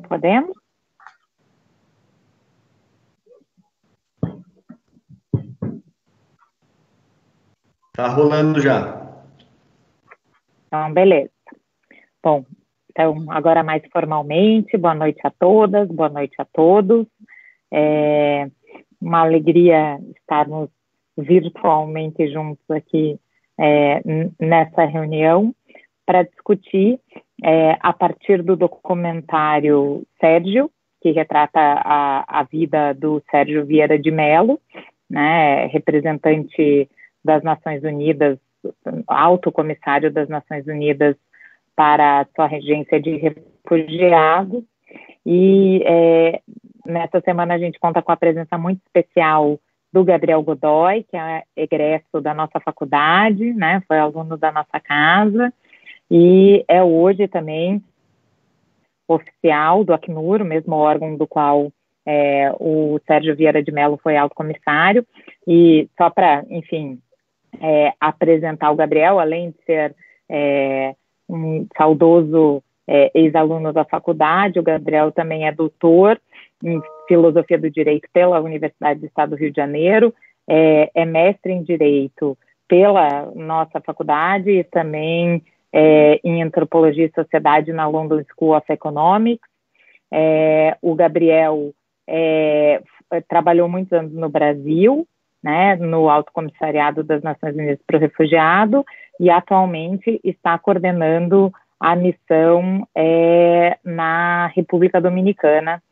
Podemos? Tá rolando já. Então, beleza. Bom, então, agora mais formalmente, boa noite a todas, boa noite a todos. É uma alegria estarmos virtualmente juntos aqui nessa reunião para discutir, a partir do documentário Sérgio, que retrata a vida do Sérgio Vieira de Mello, né, representante das Nações Unidas, alto comissário das Nações Unidas para a sua regência de refugiados. E nessa semana a gente conta com a presença muito especial do Gabriel Godoy, que é egresso da nossa faculdade, né, foi aluno da nossa casa, e é hoje também oficial do Acnur, o mesmo órgão do qual o Sérgio Vieira de Mello foi alto comissário. E só para, enfim, apresentar o Gabriel, além de ser um saudoso ex-aluno da faculdade, o Gabriel também é doutor em Filosofia do Direito pela Universidade do Estado do Rio de Janeiro, é mestre em Direito pela nossa faculdade e também em Antropologia e Sociedade na London School of Economics. O Gabriel trabalhou muitos anos no Brasil, né, no Alto Comissariado das Nações Unidas para o Refugiado, e atualmente está coordenando a missão na República Dominicana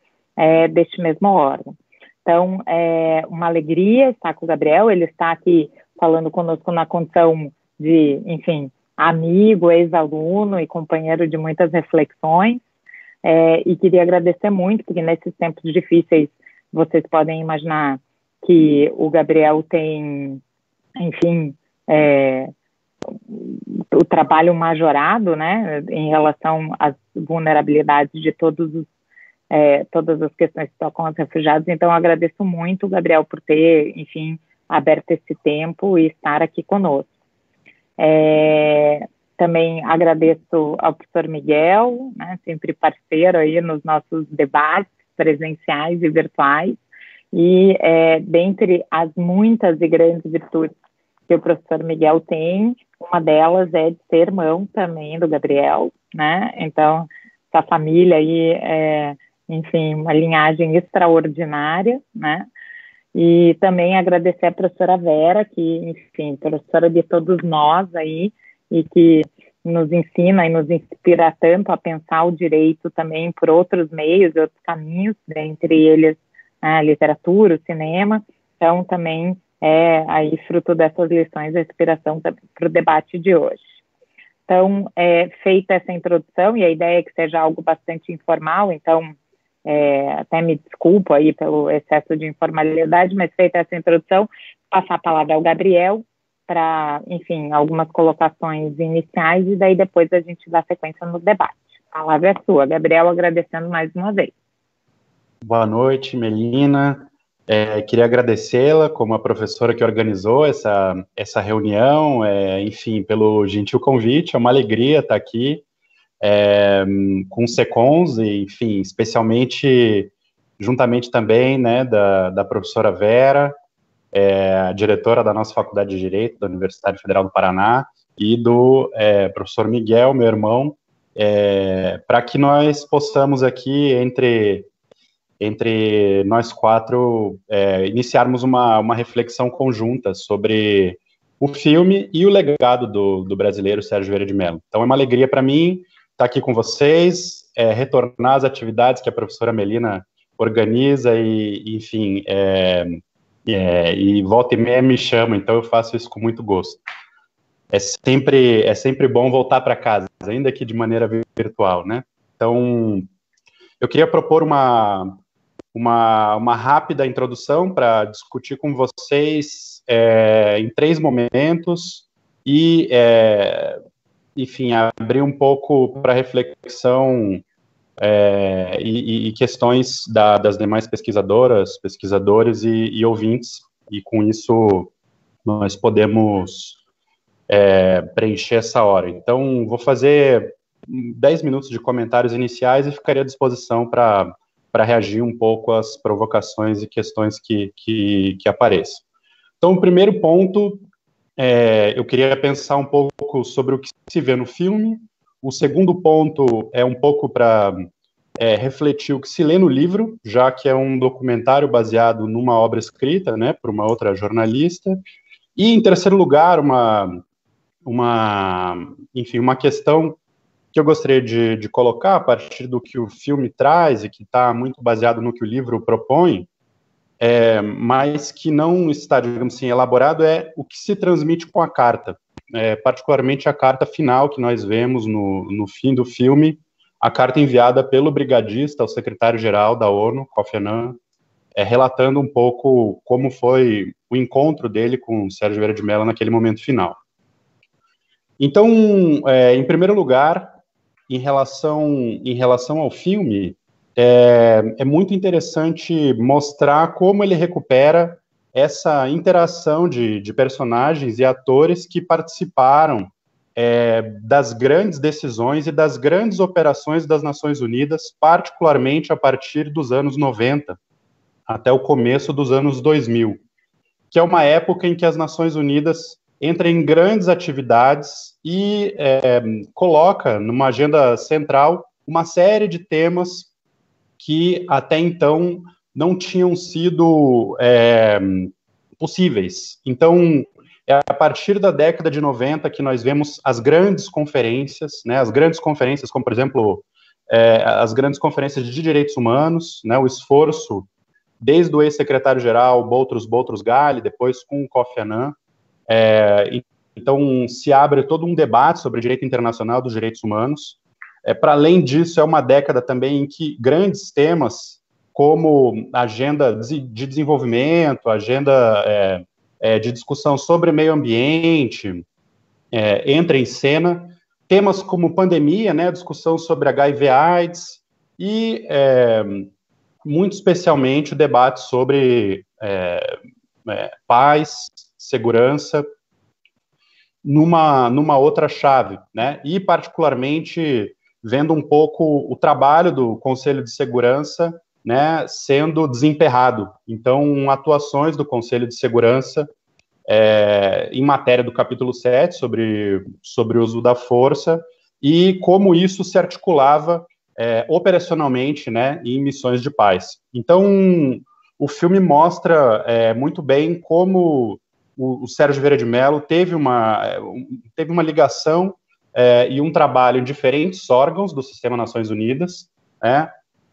deste mesmo órgão. Então, é uma alegria estar com o Gabriel, ele está aqui falando conosco na condição de, enfim, amigo, ex-aluno e companheiro de muitas reflexões, e queria agradecer muito, porque nesses tempos difíceis, vocês podem imaginar que o Gabriel tem, enfim, o trabalho majorado, né, em relação às vulnerabilidades de todas as questões que tocam aos refugiados. Então, agradeço muito, Gabriel, por ter, enfim, aberto esse tempo e estar aqui conosco. Também agradeço ao professor Miguel, né, sempre parceiro aí nos nossos debates presenciais e virtuais, e dentre as muitas e grandes virtudes que o professor Miguel tem, uma delas é de ser irmão também do Gabriel, né, então essa família aí enfim, uma linhagem extraordinária, né, e também agradecer a professora Vera, que, enfim, professora de todos nós aí, e que nos ensina e nos inspira tanto a pensar o direito também por outros meios e outros caminhos, dentre eles a literatura, o cinema. Então, também é aí fruto dessas lições a inspiração para o debate de hoje. Então, feita essa introdução, e a ideia é que seja algo bastante informal, então até me desculpo aí pelo excesso de informalidade, mas feita essa introdução, passar a palavra ao Gabriel para, enfim, algumas colocações iniciais, e daí depois a gente dá sequência no debate. A palavra é sua, Gabriel, agradecendo mais uma vez. Boa noite, Melina. Queria agradecê-la como a professora que organizou essa reunião, enfim, pelo gentil convite. É uma alegria estar aqui com o SECONS, e, enfim, especialmente, juntamente também, né, da professora Vera, a diretora da nossa Faculdade de Direito da Universidade Federal do Paraná, e do professor Miguel, meu irmão, para que nós possamos aqui, entre nós quatro, iniciarmos uma reflexão conjunta sobre o filme e o legado do brasileiro Sérgio Vieira de Mello. Então é uma alegria para mim estar aqui com vocês, retornar às atividades que a professora Melina organiza e enfim, e volta e meia me chama, então eu faço isso com muito gosto. É sempre bom voltar para casa, ainda que de maneira virtual, né? Então, eu queria propor uma rápida introdução para discutir com vocês em 3 momentos e, enfim, abrir um pouco para reflexão e questões das demais pesquisadoras, pesquisadores e ouvintes, e com isso nós podemos preencher essa hora. Então, vou fazer 10 minutos de comentários iniciais e ficaria à disposição para reagir um pouco às provocações e questões que apareçam. Então, o primeiro ponto, eu queria pensar um pouco sobre o que se vê no filme. O segundo ponto é um pouco para refletir o que se lê no livro, já que é um documentário baseado numa obra escrita, né, por uma outra jornalista. E, em terceiro lugar, enfim, uma questão que eu gostaria de colocar a partir do que o filme traz e que está muito baseado no que o livro propõe, mas que não está, digamos assim, elaborado, é o que se transmite com a carta, particularmente a carta final que nós vemos no fim do filme, a carta enviada pelo brigadista ao secretário-geral da ONU, Kofi Annan, relatando um pouco como foi o encontro dele com o Sérgio Vieira de Mello naquele momento final. Então, em primeiro lugar, em relação ao filme, é muito interessante mostrar como ele recupera essa interação de personagens e atores que participaram das grandes decisões e das grandes operações das Nações Unidas, particularmente a partir dos anos 90, até o começo dos anos 2000, que é uma época em que as Nações Unidas entram em grandes atividades e coloca numa agenda central uma série de temas que até então não tinham sido possíveis. Então, é a partir da década de 90 que nós vemos as grandes conferências, né, as grandes conferências, como, por exemplo, as grandes conferências de direitos humanos, né, o esforço desde o ex-secretário-geral Boutros Ghali, depois com o Kofi Annan. Então, se abre todo um debate sobre o direito internacional dos direitos humanos. Para além disso, é uma década também em que grandes temas, como agenda de desenvolvimento, agenda de discussão sobre meio ambiente, entra em cena. Temas como pandemia, né, discussão sobre HIV/AIDS e, muito especialmente, o debate sobre paz, segurança, numa outra chave, né, e particularmente vendo um pouco o trabalho do Conselho de Segurança, né, sendo desemperrado. Então, atuações do Conselho de Segurança em matéria do capítulo 7, sobre o uso da força, e como isso se articulava operacionalmente, né, em missões de paz. Então, o filme mostra muito bem como o Sérgio Vieira de Mello teve uma ligação e um trabalho em diferentes órgãos do Sistema Nações Unidas, né?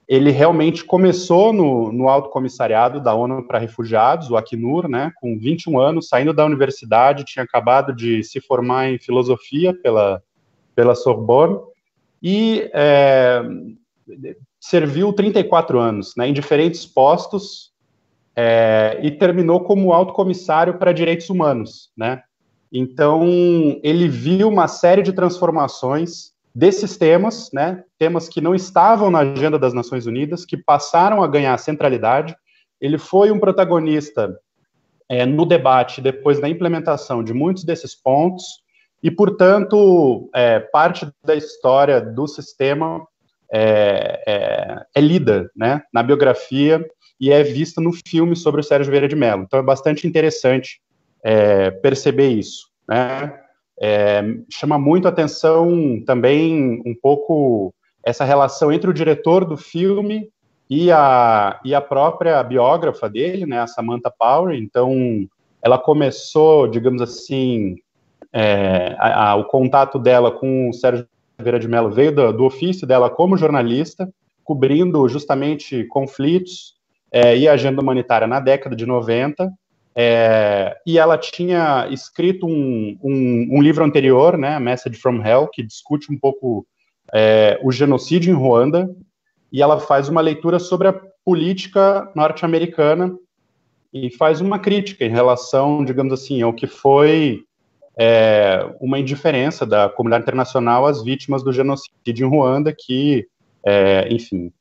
Ele realmente começou no Alto Comissariado da ONU para Refugiados, o Acnur, né, com 21 anos, saindo da universidade, tinha acabado de se formar em filosofia pela Sorbonne, e serviu 34 anos, né, em diferentes postos, e terminou como alto comissário para direitos humanos, né? Então, ele viu uma série de transformações desses temas, né, temas que não estavam na agenda das Nações Unidas, que passaram a ganhar centralidade. Ele foi um protagonista no debate, depois da implementação de muitos desses pontos, e, portanto, parte da história do sistema é lida, né, na biografia e é vista no filme sobre o Sérgio Vieira de Mello. Então, é bastante interessante perceber isso, né? Chama muito a atenção também um pouco essa relação entre o diretor do filme e a própria biógrafa dele, né, a Samantha Power. Então, ela começou, digamos assim, o contato dela com o Sérgio Vieira de Mello veio do ofício dela como jornalista, cobrindo justamente conflitos e agenda humanitária na década de 90, e ela tinha escrito um livro anterior, né, A Message from Hell, que discute um pouco o genocídio em Ruanda, e ela faz uma leitura sobre a política norte-americana e faz uma crítica em relação, digamos assim, ao que foi uma indiferença da comunidade internacional às vítimas do genocídio em Ruanda, que, enfim,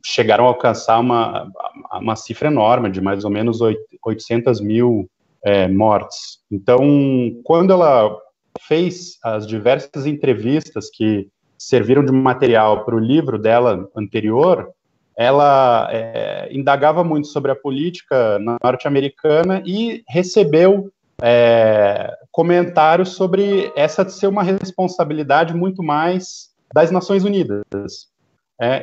chegaram a alcançar uma cifra enorme, de mais ou menos 800 mil mortes. Então, quando ela fez as diversas entrevistas que serviram de material para o livro dela anterior, ela indagava muito sobre a política norte-americana e recebeu comentários sobre essa de ser uma responsabilidade muito mais das Nações Unidas,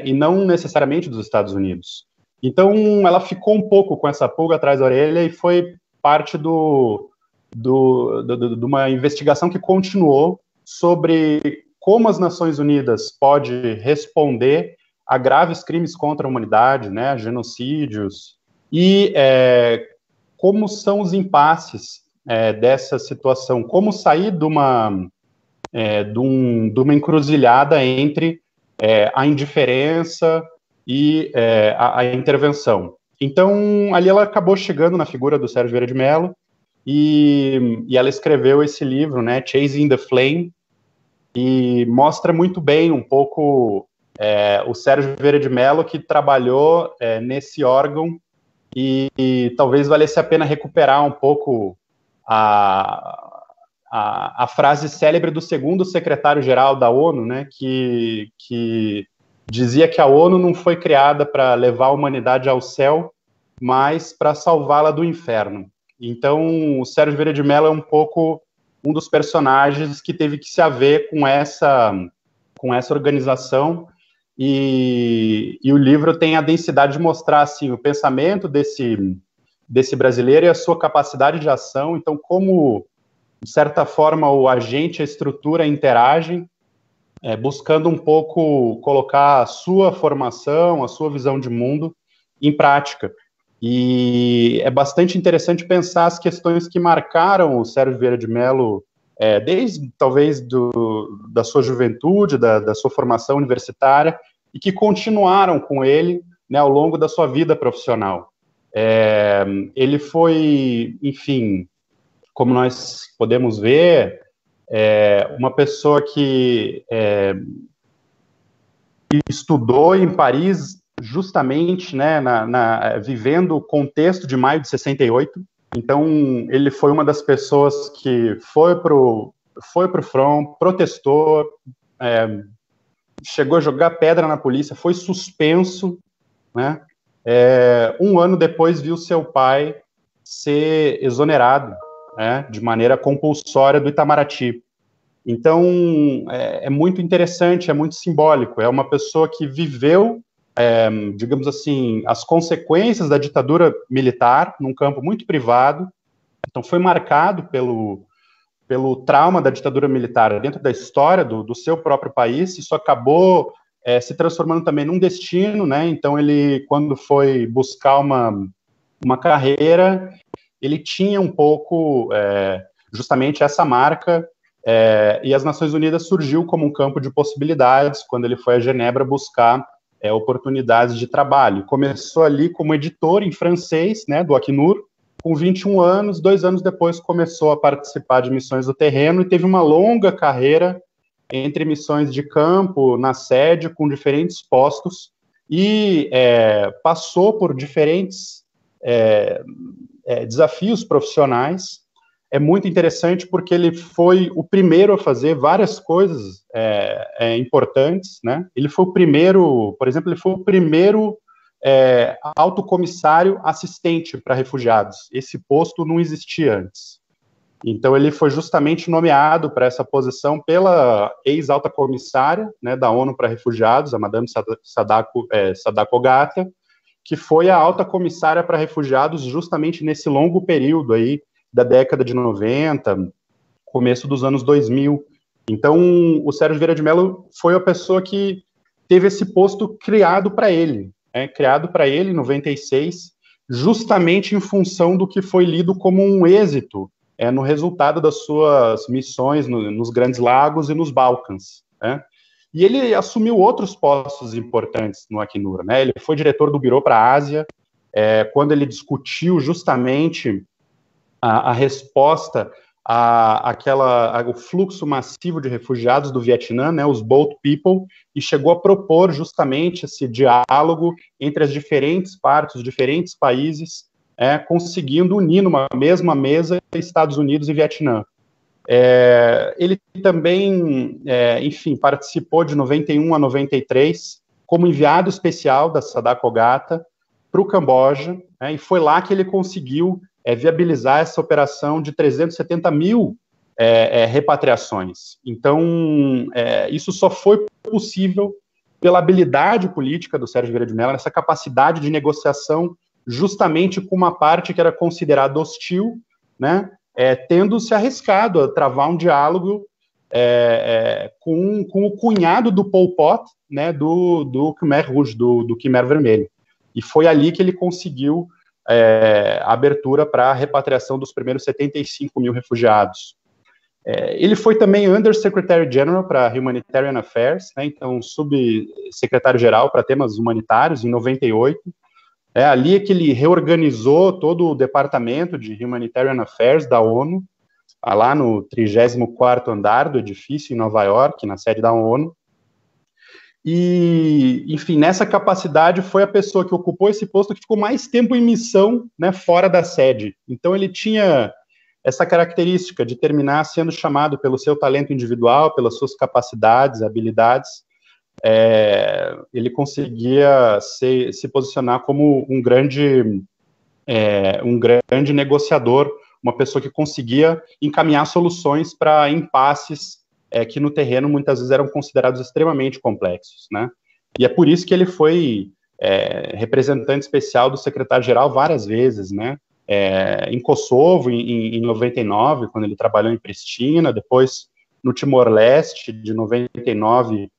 e não necessariamente dos Estados Unidos. Então, ela ficou um pouco com essa pulga atrás da orelha e foi parte de uma investigação que continuou sobre como as Nações Unidas pode responder a graves crimes contra a humanidade, né, genocídios, e como são os impasses dessa situação, como sair de uma encruzilhada entre a indiferença e a intervenção. Então, ali ela acabou chegando na figura do Sérgio Vieira de Mello, e ela escreveu esse livro, né, Chasing the Flame, e mostra muito bem um pouco o Sérgio Vieira de Mello, que trabalhou nesse órgão, e talvez valesse a pena recuperar um pouco a frase célebre do segundo secretário-geral da ONU, né, que dizia que a ONU não foi criada para levar a humanidade ao céu, mas para salvá-la do inferno. Então, o Sérgio Vieira de Mello é um pouco um dos personagens que teve que se haver com essa organização, e o livro tem a densidade de mostrar assim, o pensamento desse brasileiro e a sua capacidade de ação. Então, como, de certa forma, o agente e a estrutura interagem, buscando um pouco colocar a sua formação, a sua visão de mundo em prática. E é bastante interessante pensar as questões que marcaram o Sérgio Vieira de Mello, desde, talvez, da sua juventude, da sua formação universitária, e que continuaram com ele, né, ao longo da sua vida profissional. Ele foi, enfim, como nós podemos ver, uma pessoa que estudou em Paris justamente, né, vivendo o contexto de maio de 68. Então, ele foi uma das pessoas que foi pro front, protestou, chegou a jogar pedra na polícia, foi suspenso, né? Um ano depois viu seu pai ser exonerado, né, de maneira compulsória do Itamaraty. Então, é muito interessante, é muito simbólico. É uma pessoa que viveu, digamos assim, as consequências da ditadura militar num campo muito privado. Então, foi marcado pelo trauma da ditadura militar dentro da história do seu próprio país. Isso acabou se transformando também num destino, né? Então, ele, quando foi buscar uma carreira, ele tinha um pouco justamente essa marca, e as Nações Unidas surgiu como um campo de possibilidades quando ele foi a Genebra buscar oportunidades de trabalho. Começou ali como editor em francês, né, do Acnur. Com 21 anos, 2 anos depois, começou a participar de missões do terreno e teve uma longa carreira entre missões de campo, na sede, com diferentes postos, e passou por diferentes desafios profissionais. É muito interessante porque ele foi o primeiro a fazer várias coisas importantes, né? Ele foi o primeiro, por exemplo, ele foi o primeiro alto comissário assistente para refugiados. Esse posto não existia antes. Então, ele foi justamente nomeado para essa posição pela ex-alta comissária, né, da ONU para Refugiados, a Madame Sadako Ogata, que foi a alta comissária para refugiados justamente nesse longo período aí da década de 90, começo dos anos 2000. Então, o Sérgio Vieira de Mello foi a pessoa que teve esse posto criado para ele, em 96, justamente em função do que foi lido como um êxito no resultado das suas missões nos Grandes Lagos e nos Balcãs, né? E ele assumiu outros postos importantes no Acnur, né? Ele foi diretor do Bureau para a Ásia, quando ele discutiu justamente a resposta ao fluxo massivo de refugiados do Vietnã, né, os Boat People, e chegou a propor justamente esse diálogo entre as diferentes partes, os diferentes países, conseguindo unir numa mesma mesa Estados Unidos e Vietnã. Ele também, enfim, participou de 91 a 93 como enviado especial da Sadako Ogata para o Camboja, né, e foi lá que ele conseguiu viabilizar essa operação de 370 mil repatriações. Então, isso só foi possível pela habilidade política do Sérgio Vieira de Mello, essa capacidade de negociação justamente com uma parte que era considerada hostil, né, tendo se arriscado a travar um diálogo com o cunhado do Pol Pot, né, do Khmer Rouge, do Khmer Vermelho. E foi ali que ele conseguiu a abertura para a repatriação dos primeiros 75 mil refugiados. Ele foi também Undersecretary General para Humanitarian Affairs, né, então subsecretário-geral para temas humanitários, em 98. Ali é que ele reorganizou todo o departamento de Humanitarian Affairs da ONU, lá no 34º andar do edifício em Nova York, na sede da ONU. E, enfim, nessa capacidade foi a pessoa que ocupou esse posto que ficou mais tempo em missão, né, fora da sede. Então ele tinha essa característica de terminar sendo chamado pelo seu talento individual, pelas suas capacidades, habilidades. Ele conseguia se posicionar como um grande negociador, uma pessoa que conseguia encaminhar soluções para impasses que no terreno muitas vezes eram considerados extremamente complexos, né? E é por isso que ele foi representante especial do secretário-geral várias vezes, né? Em Kosovo, em 99, quando ele trabalhou em Pristina, depois no Timor-Leste, de 99,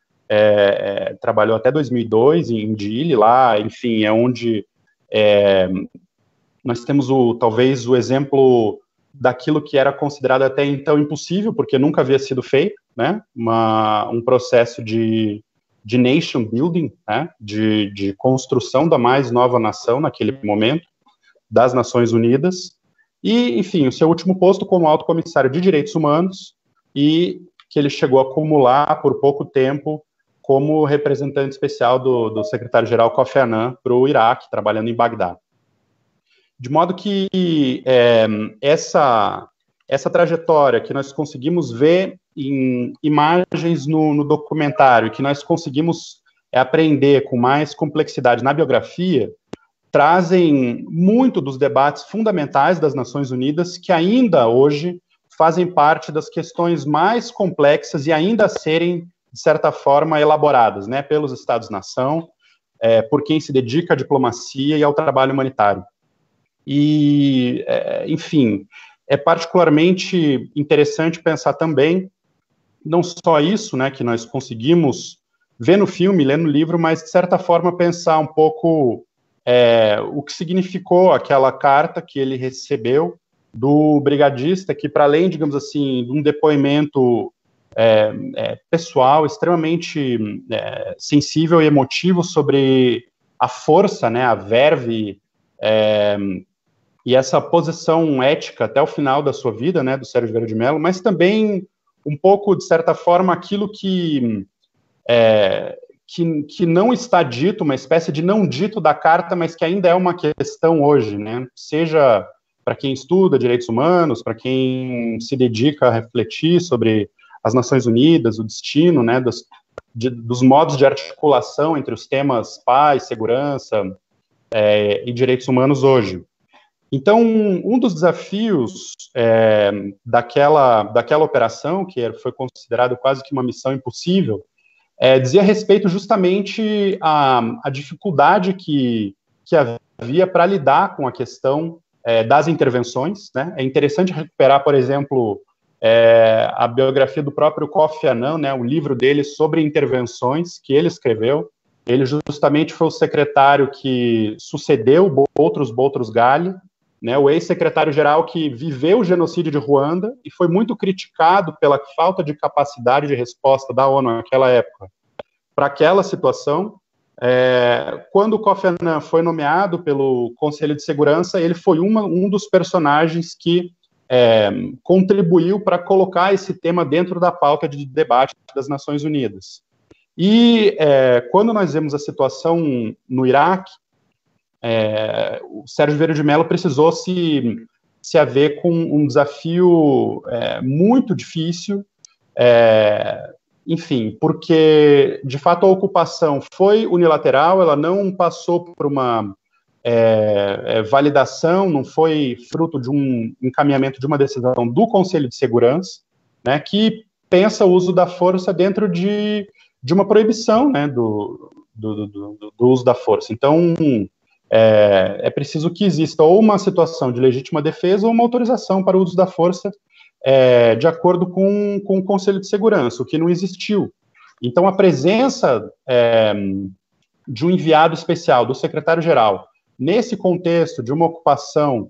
trabalhou até 2002 em Dili, lá, enfim, é onde nós temos talvez o exemplo daquilo que era considerado até então impossível, porque nunca havia sido feito, né, um processo de nation building, né, de construção da mais nova nação naquele momento, das Nações Unidas, e, enfim, o seu último posto como alto comissário de direitos humanos, e que ele chegou a acumular por pouco tempo como representante especial do secretário-geral Kofi Annan para o Iraque, trabalhando em Bagdá. De modo que essa trajetória que nós conseguimos ver em imagens no documentário, que nós conseguimos aprender com mais complexidade na biografia, trazem muito dos debates fundamentais das Nações Unidas que ainda hoje fazem parte das questões mais complexas e ainda a serem, de certa forma, elaboradas, né, pelos Estados-nação, por quem se dedica à diplomacia e ao trabalho humanitário. E, enfim, é particularmente interessante pensar também, não só isso, né, que nós conseguimos ver no filme, ler no livro, mas, de certa forma, pensar um pouco o que significou aquela carta que ele recebeu do brigadista, que, para além, digamos assim, de um depoimento pessoal, extremamente sensível e emotivo sobre a força, né, a verve, e essa posição ética até o final da sua vida, né, do Sérgio Vieira de Mello, mas também um pouco, de certa forma, aquilo que não está dito, uma espécie de não dito da carta, mas que ainda é uma questão hoje, né, seja para quem estuda direitos humanos, para quem se dedica a refletir sobre as Nações Unidas, o destino, né, dos modos de articulação entre os temas paz, segurança e direitos humanos hoje. Então, um dos desafios daquela operação, que foi considerado quase que uma missão impossível, dizia respeito justamente à dificuldade que havia para lidar com a questão das intervenções, né? É interessante recuperar, por exemplo, a biografia do próprio Kofi Annan, né, o livro dele sobre intervenções, que ele escreveu. Ele justamente foi o secretário que sucedeu Boutros Ghali, né, o ex-secretário-geral que viveu o genocídio de Ruanda e foi muito criticado pela falta de capacidade de resposta da ONU naquela época para aquela situação. Quando o Kofi Annan foi nomeado pelo Conselho de Segurança, ele foi um dos personagens que contribuiu para colocar esse tema dentro da pauta de debate das Nações Unidas. E quando nós vemos a situação no Iraque, o Sérgio Vieira de Mello precisou se se haver com um desafio muito difícil, enfim, porque, de fato, a ocupação foi unilateral, ela não passou por uma validação, não foi fruto de um encaminhamento de uma decisão do Conselho de Segurança, né, que pensa o uso da força dentro de uma proibição, né, do uso da força. Então, é preciso que exista ou uma situação de legítima defesa ou uma autorização para o uso da força de acordo com o Conselho de Segurança, o que não existiu. Então, a presença de um enviado especial, do secretário-geral, nesse contexto de uma ocupação,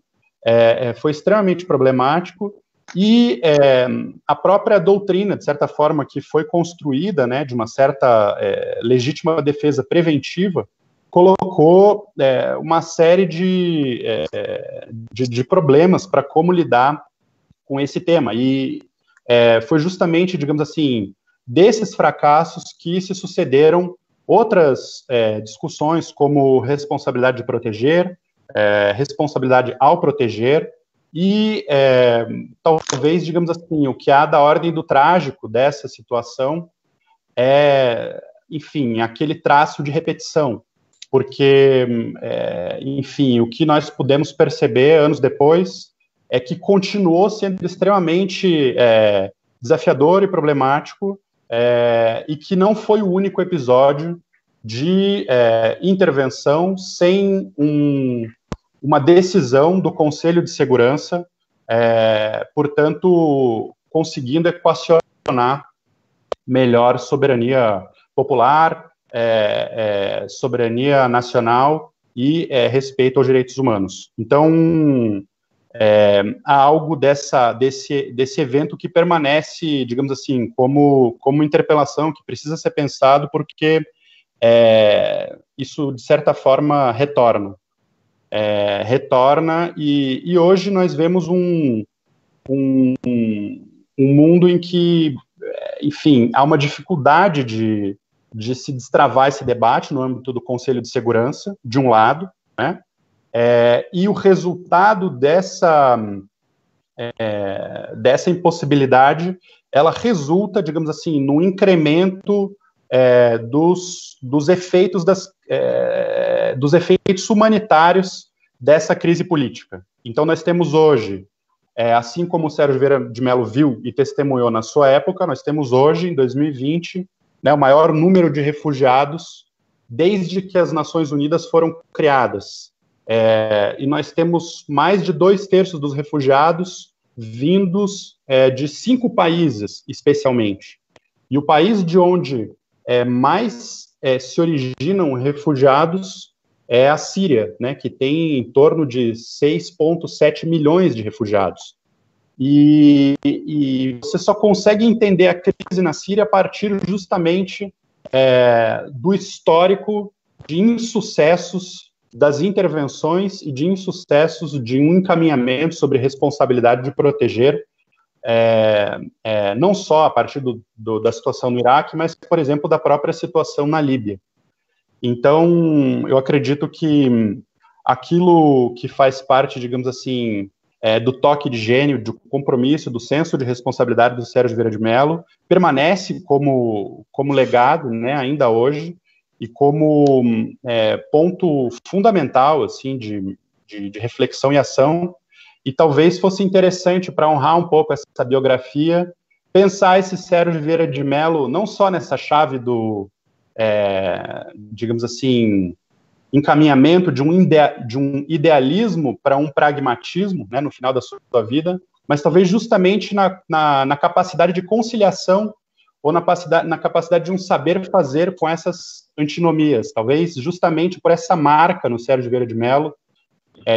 foi extremamente problemático, e a própria doutrina, de certa forma, que foi construída, né, de uma certa legítima defesa preventiva, colocou uma série de problemas para como lidar com esse tema. E foi justamente, digamos assim, desses fracassos que se sucederam outras discussões, como responsabilidade de proteger, responsabilidade ao proteger, e talvez, digamos assim, o que há da ordem do trágico dessa situação enfim, aquele traço de repetição, porque, enfim, o que nós pudemos perceber anos depois é que continuou sendo extremamente desafiador e problemático, e que não foi o único episódio de intervenção sem uma decisão do Conselho de Segurança, portanto, conseguindo equacionar melhor soberania popular, soberania nacional e respeito aos direitos humanos. Então, há algo desse evento que permanece, digamos assim, como interpelação, que precisa ser pensado, porque isso, de certa forma, retorna, e hoje nós vemos um mundo em que, enfim, há uma dificuldade de se destravar esse debate no âmbito do Conselho de Segurança, de um lado, né, e o resultado dessa impossibilidade, ela resulta, digamos assim, no incremento dos efeitos dos efeitos humanitários dessa crise política. Então, nós temos hoje, assim como o Sérgio Vieira de Mello viu e testemunhou na sua época, nós temos hoje, em 2020, né, o maior número de refugiados desde que as Nações Unidas foram criadas. E nós temos mais de 2/3 dos refugiados vindos de 5 países, especialmente. E o país de onde mais se originam refugiados é a Síria, né, que tem em torno de 6,7 milhões de refugiados. E você só consegue entender a crise na Síria a partir justamente do histórico de insucessos das intervenções e de insucessos de um encaminhamento sobre responsabilidade de proteger, não só a partir da situação no Iraque, mas, por exemplo, da própria situação na Líbia. Então, eu acredito que aquilo que faz parte, digamos assim, do toque de gênio, do compromisso, do senso de responsabilidade do Sérgio Vieira de Mello, permanece como legado, né, ainda hoje, e como ponto fundamental, assim, de reflexão e ação. E talvez fosse interessante, para honrar um pouco essa biografia, pensar esse Sérgio Vieira de Mello não só nessa chave do, digamos assim, encaminhamento de um idealismo para um pragmatismo, né, no final da sua vida, mas talvez justamente na capacidade de conciliação ou na capacidade de um saber fazer com essas antinomias, talvez justamente por essa marca no Sérgio Vieira de Mello,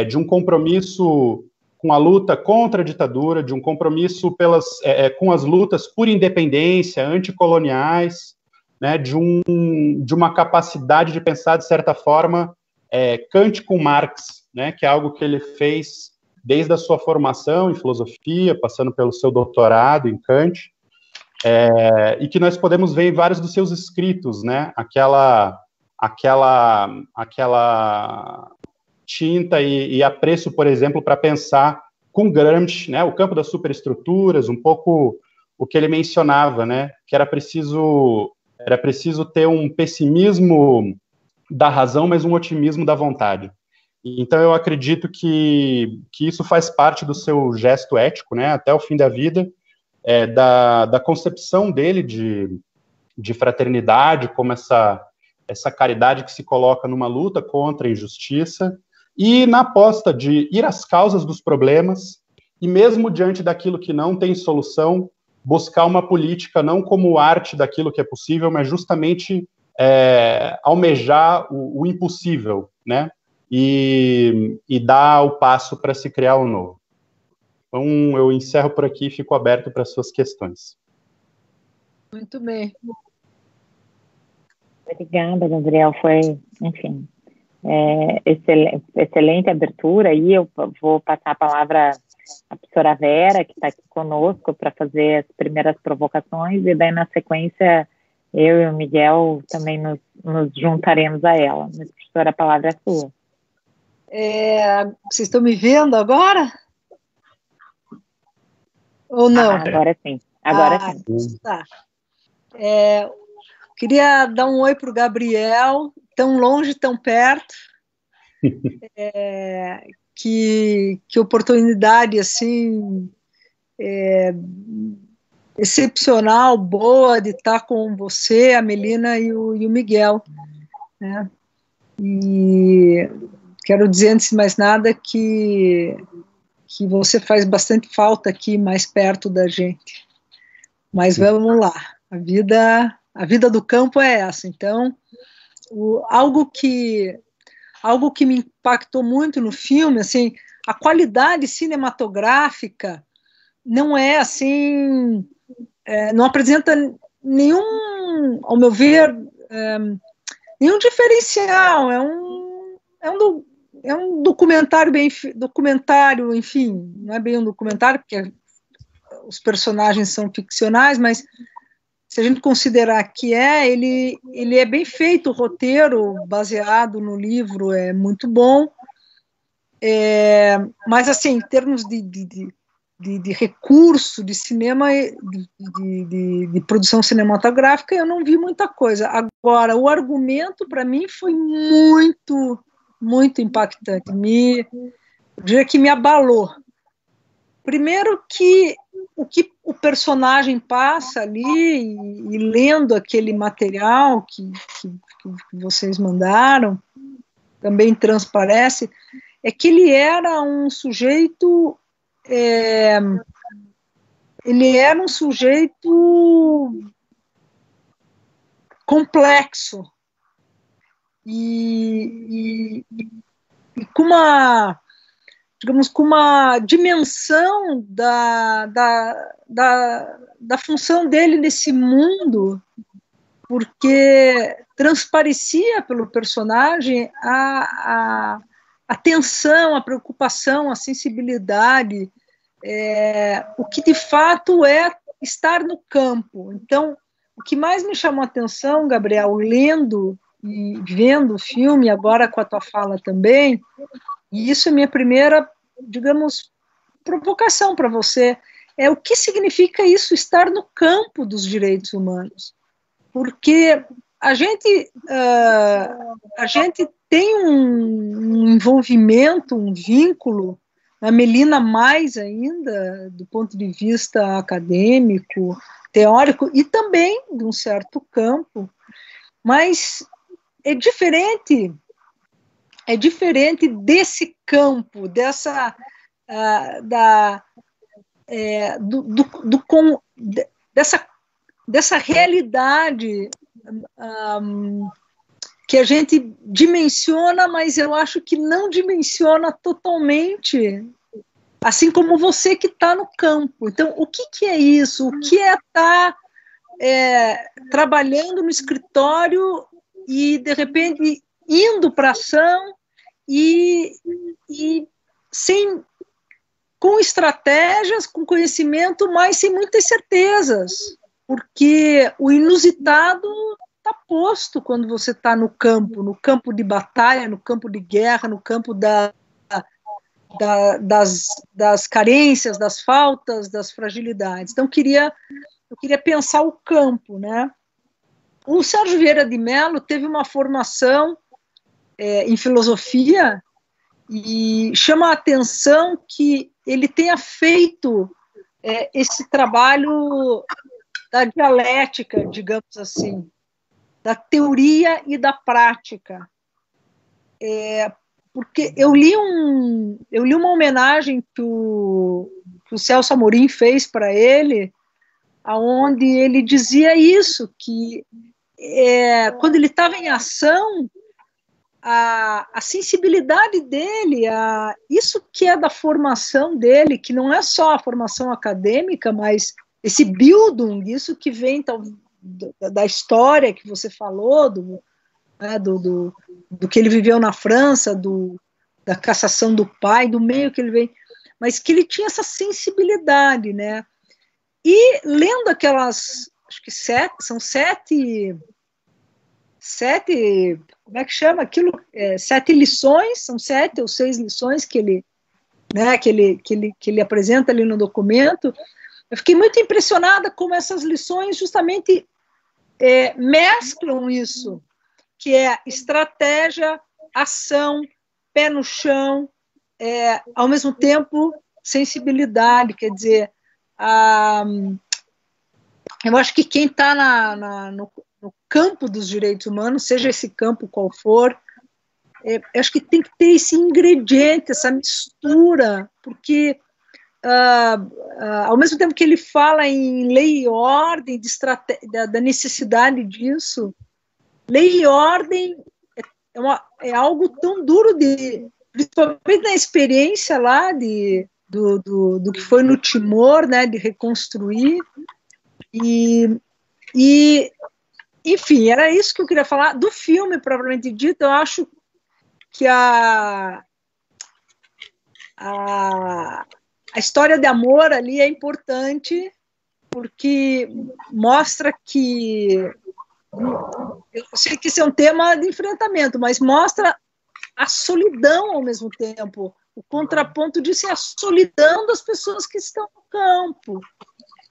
de um compromisso com a luta contra a ditadura, de um compromisso com as lutas por independência, anticoloniais, né, de uma capacidade de pensar, de certa forma, Kant com Marx, né, que é algo que ele fez desde a sua formação em filosofia, passando pelo seu doutorado em Kant, e que nós podemos ver em vários dos seus escritos, né, aquela tinta e apreço, por exemplo, para pensar com Gramsci, né, o campo das superestruturas, um pouco o que ele mencionava, né, que era preciso ter um pessimismo da razão, mas um otimismo da vontade. Então eu acredito que isso faz parte do seu gesto ético, né, até o fim da vida, da concepção dele de fraternidade, como essa caridade que se coloca numa luta contra a injustiça, e na aposta de ir às causas dos problemas, e mesmo diante daquilo que não tem solução, buscar uma política não como arte daquilo que é possível, mas justamente almejar o impossível, né? E dar o passo para se criar o novo. Então, eu encerro por aqui e fico aberto para suas questões. Muito bem. Obrigada, Gabriel. Foi, enfim, excelente abertura. E eu vou passar a palavra à professora Vera, que está aqui conosco, para fazer as primeiras provocações, e daí, na sequência, eu e o Miguel também nos juntaremos a ela. Mas, professora, a palavra é sua. Vocês estão me vendo agora? Ou não? Agora sim. Agora sim. Tá. Queria dar um oi para o Gabriel, tão longe, tão perto. Que oportunidade assim excepcional, boa de estar com você, a Melina e o Miguel, né? E quero dizer, antes de mais nada, que você faz bastante falta aqui, mais perto da gente. Mas vamos lá, a vida do campo é essa. Então, algo que me impactou muito no filme, assim, a qualidade cinematográfica não é assim, não apresenta nenhum, ao meu ver, nenhum diferencial. É um documentário, enfim, não é bem um documentário, porque os personagens são ficcionais, mas se a gente considerar que ele é bem feito, o roteiro baseado no livro é muito bom, mas assim, em termos de recurso, de cinema, de produção cinematográfica, eu não vi muita coisa. Agora, o argumento, para mim, foi muito, muito impactante. Eu diria que me abalou. Primeiro que o que o personagem passa ali, e lendo aquele material que vocês mandaram, também transparece, é que ele era um sujeito complexo e com uma, digamos, com uma dimensão da função dele nesse mundo, porque transparecia pelo personagem a tensão, a preocupação, a sensibilidade, o que de fato é estar no campo. Então, o que mais me chamou a atenção, Gabriel, lendo e vendo o filme, agora com a tua fala também, e isso é minha primeira, digamos, provocação para você, é o que significa isso, estar no campo dos direitos humanos. Porque a gente tem um envolvimento, um vínculo, a Melina mais ainda, do ponto de vista acadêmico, teórico, e também de um certo campo, mas é diferente desse campo, dessa dessa realidade que a gente dimensiona, mas eu acho que não dimensiona totalmente, assim como você que está no campo. Então, o que é isso? O que é estar trabalhando no escritório e, de repente, indo para a ação e com estratégias, com conhecimento, mas sem muitas certezas, porque o inusitado está posto quando você está no campo de batalha, no campo de guerra, no campo das carências, das faltas, das fragilidades. Então, eu queria pensar o campo, né? O Sérgio Vieira de Mello teve uma formação em filosofia e chama a atenção que ele tenha feito esse trabalho da dialética, digamos assim, da teoria e da prática. Porque eu li uma homenagem que o Celso Amorim fez para ele, aonde ele dizia isso, que quando ele estava em ação, a sensibilidade dele, isso que é da formação dele, que não é só a formação acadêmica, mas esse Bildung, isso que vem da história que você falou, do que ele viveu na França, da cassação do pai, do meio que ele veio, mas que ele tinha essa sensibilidade, né? E lendo aquelas, acho que são sete, como é que chama aquilo? 7 lições, são 7 ou 6 lições que ele, né, que ele apresenta ali no documento. Eu fiquei muito impressionada como essas lições justamente mesclam isso, que é estratégia, ação, pé no chão, ao mesmo tempo sensibilidade, quer dizer, eu acho que quem está no campo dos direitos humanos, seja esse campo qual for, eu acho que tem que ter esse ingrediente, essa mistura, porque ao mesmo tempo que ele fala em lei e ordem, da necessidade disso, lei e ordem é algo tão duro, principalmente na experiência lá do que foi no Timor, né, de reconstruir, e enfim, era isso que eu queria falar do filme propriamente dito. Eu acho que a história de amor ali é importante, porque mostra que, eu sei que isso é um tema de enfrentamento, mas mostra a solidão ao mesmo tempo. O contraponto disso é a solidão das pessoas que estão no campo.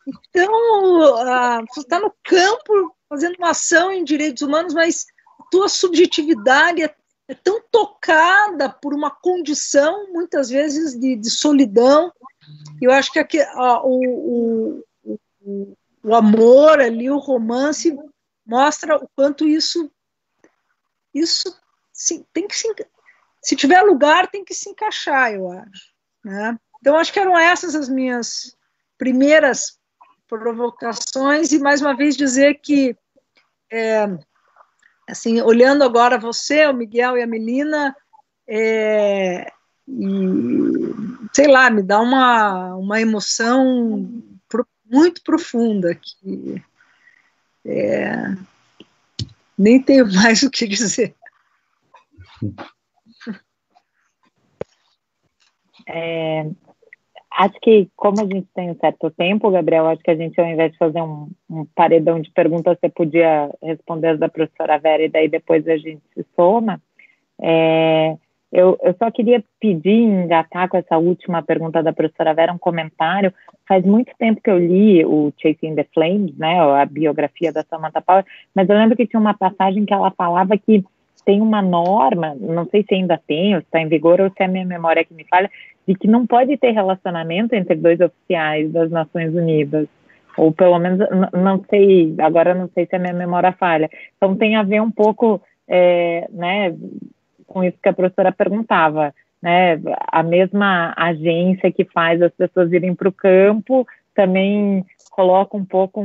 Então, você está no campo fazendo uma ação em direitos humanos, mas a tua subjetividade é tão tocada por uma condição, muitas vezes, de solidão. Eu acho que o amor ali, o romance, mostra o quanto isso sim, tem que se tiver lugar, tem que se encaixar, eu acho, né? Então, acho que eram essas as minhas primeiras provocações, e mais uma vez dizer que assim, olhando agora você, o Miguel e a Melina, e, sei lá, me dá uma emoção muito profunda, que nem tenho mais o que dizer. Acho que, como a gente tem um certo tempo, Gabriel, acho que a gente, ao invés de fazer um paredão de perguntas, você podia responder as da professora Vera e daí depois a gente se soma. Eu só queria pedir, engatar com essa última pergunta da professora Vera, um comentário. Faz muito tempo que eu li o Chasing the Flames, né, a biografia da Samantha Power, mas eu lembro que tinha uma passagem que ela falava que tem uma norma, não sei se ainda tem, ou se está em vigor, ou se é a minha memória que me falha, de que não pode ter relacionamento entre 2 oficiais das Nações Unidas, ou pelo menos, não sei, agora não sei se a minha memória falha. Então tem a ver um pouco, né, com isso que a professora perguntava, né, a mesma agência que faz as pessoas irem para o campo também coloca um pouco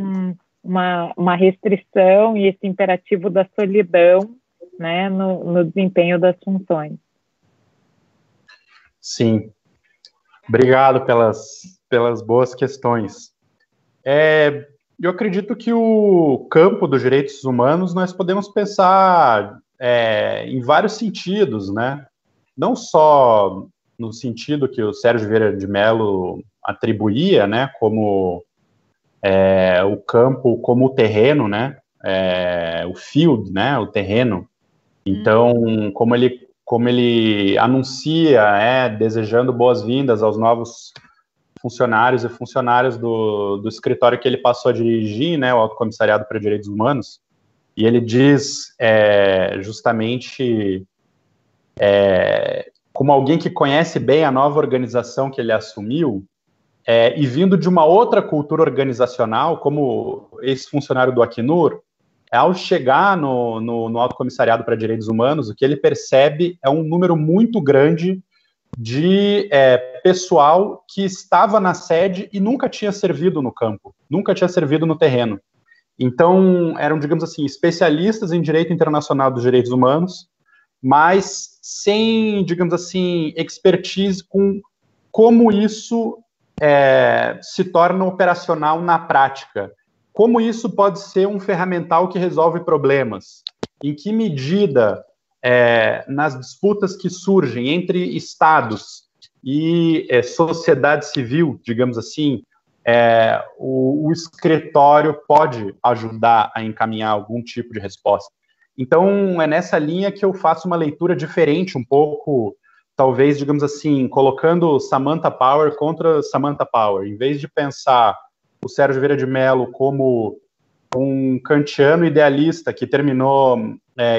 uma restrição e esse imperativo da solidão, né, no desempenho das funções. Sim. Obrigado pelas boas questões. Eu acredito que o campo dos direitos humanos nós podemos pensar em vários sentidos, né? Não só no sentido que o Sérgio Vieira de Mello atribuía, né, como o campo, como o terreno, né, o field, né, o terreno. Então, como ele como ele anuncia, desejando boas-vindas aos novos funcionários e funcionárias do escritório que ele passou a dirigir, né, o Alto Comissariado para Direitos Humanos, e ele diz justamente como alguém que conhece bem a nova organização que ele assumiu, e vindo de uma outra cultura organizacional, como ex-funcionário do Acnur, ao chegar no Alto Comissariado para Direitos Humanos, o que ele percebe é um número muito grande de pessoal que estava na sede e nunca tinha servido no campo, nunca tinha servido no terreno. Então, eram, digamos assim, especialistas em direito internacional dos direitos humanos, mas sem, digamos assim, expertise com como isso se torna operacional na prática. Como isso pode ser um ferramental que resolve problemas? Em que medida, nas disputas que surgem entre estados e sociedade civil, digamos assim, o escritório pode ajudar a encaminhar algum tipo de resposta? Então, é nessa linha que eu faço uma leitura diferente, um pouco, talvez, digamos assim, colocando Samantha Power contra Samantha Power. Em vez de pensar o Sérgio Vieira de Mello como um kantiano idealista que terminou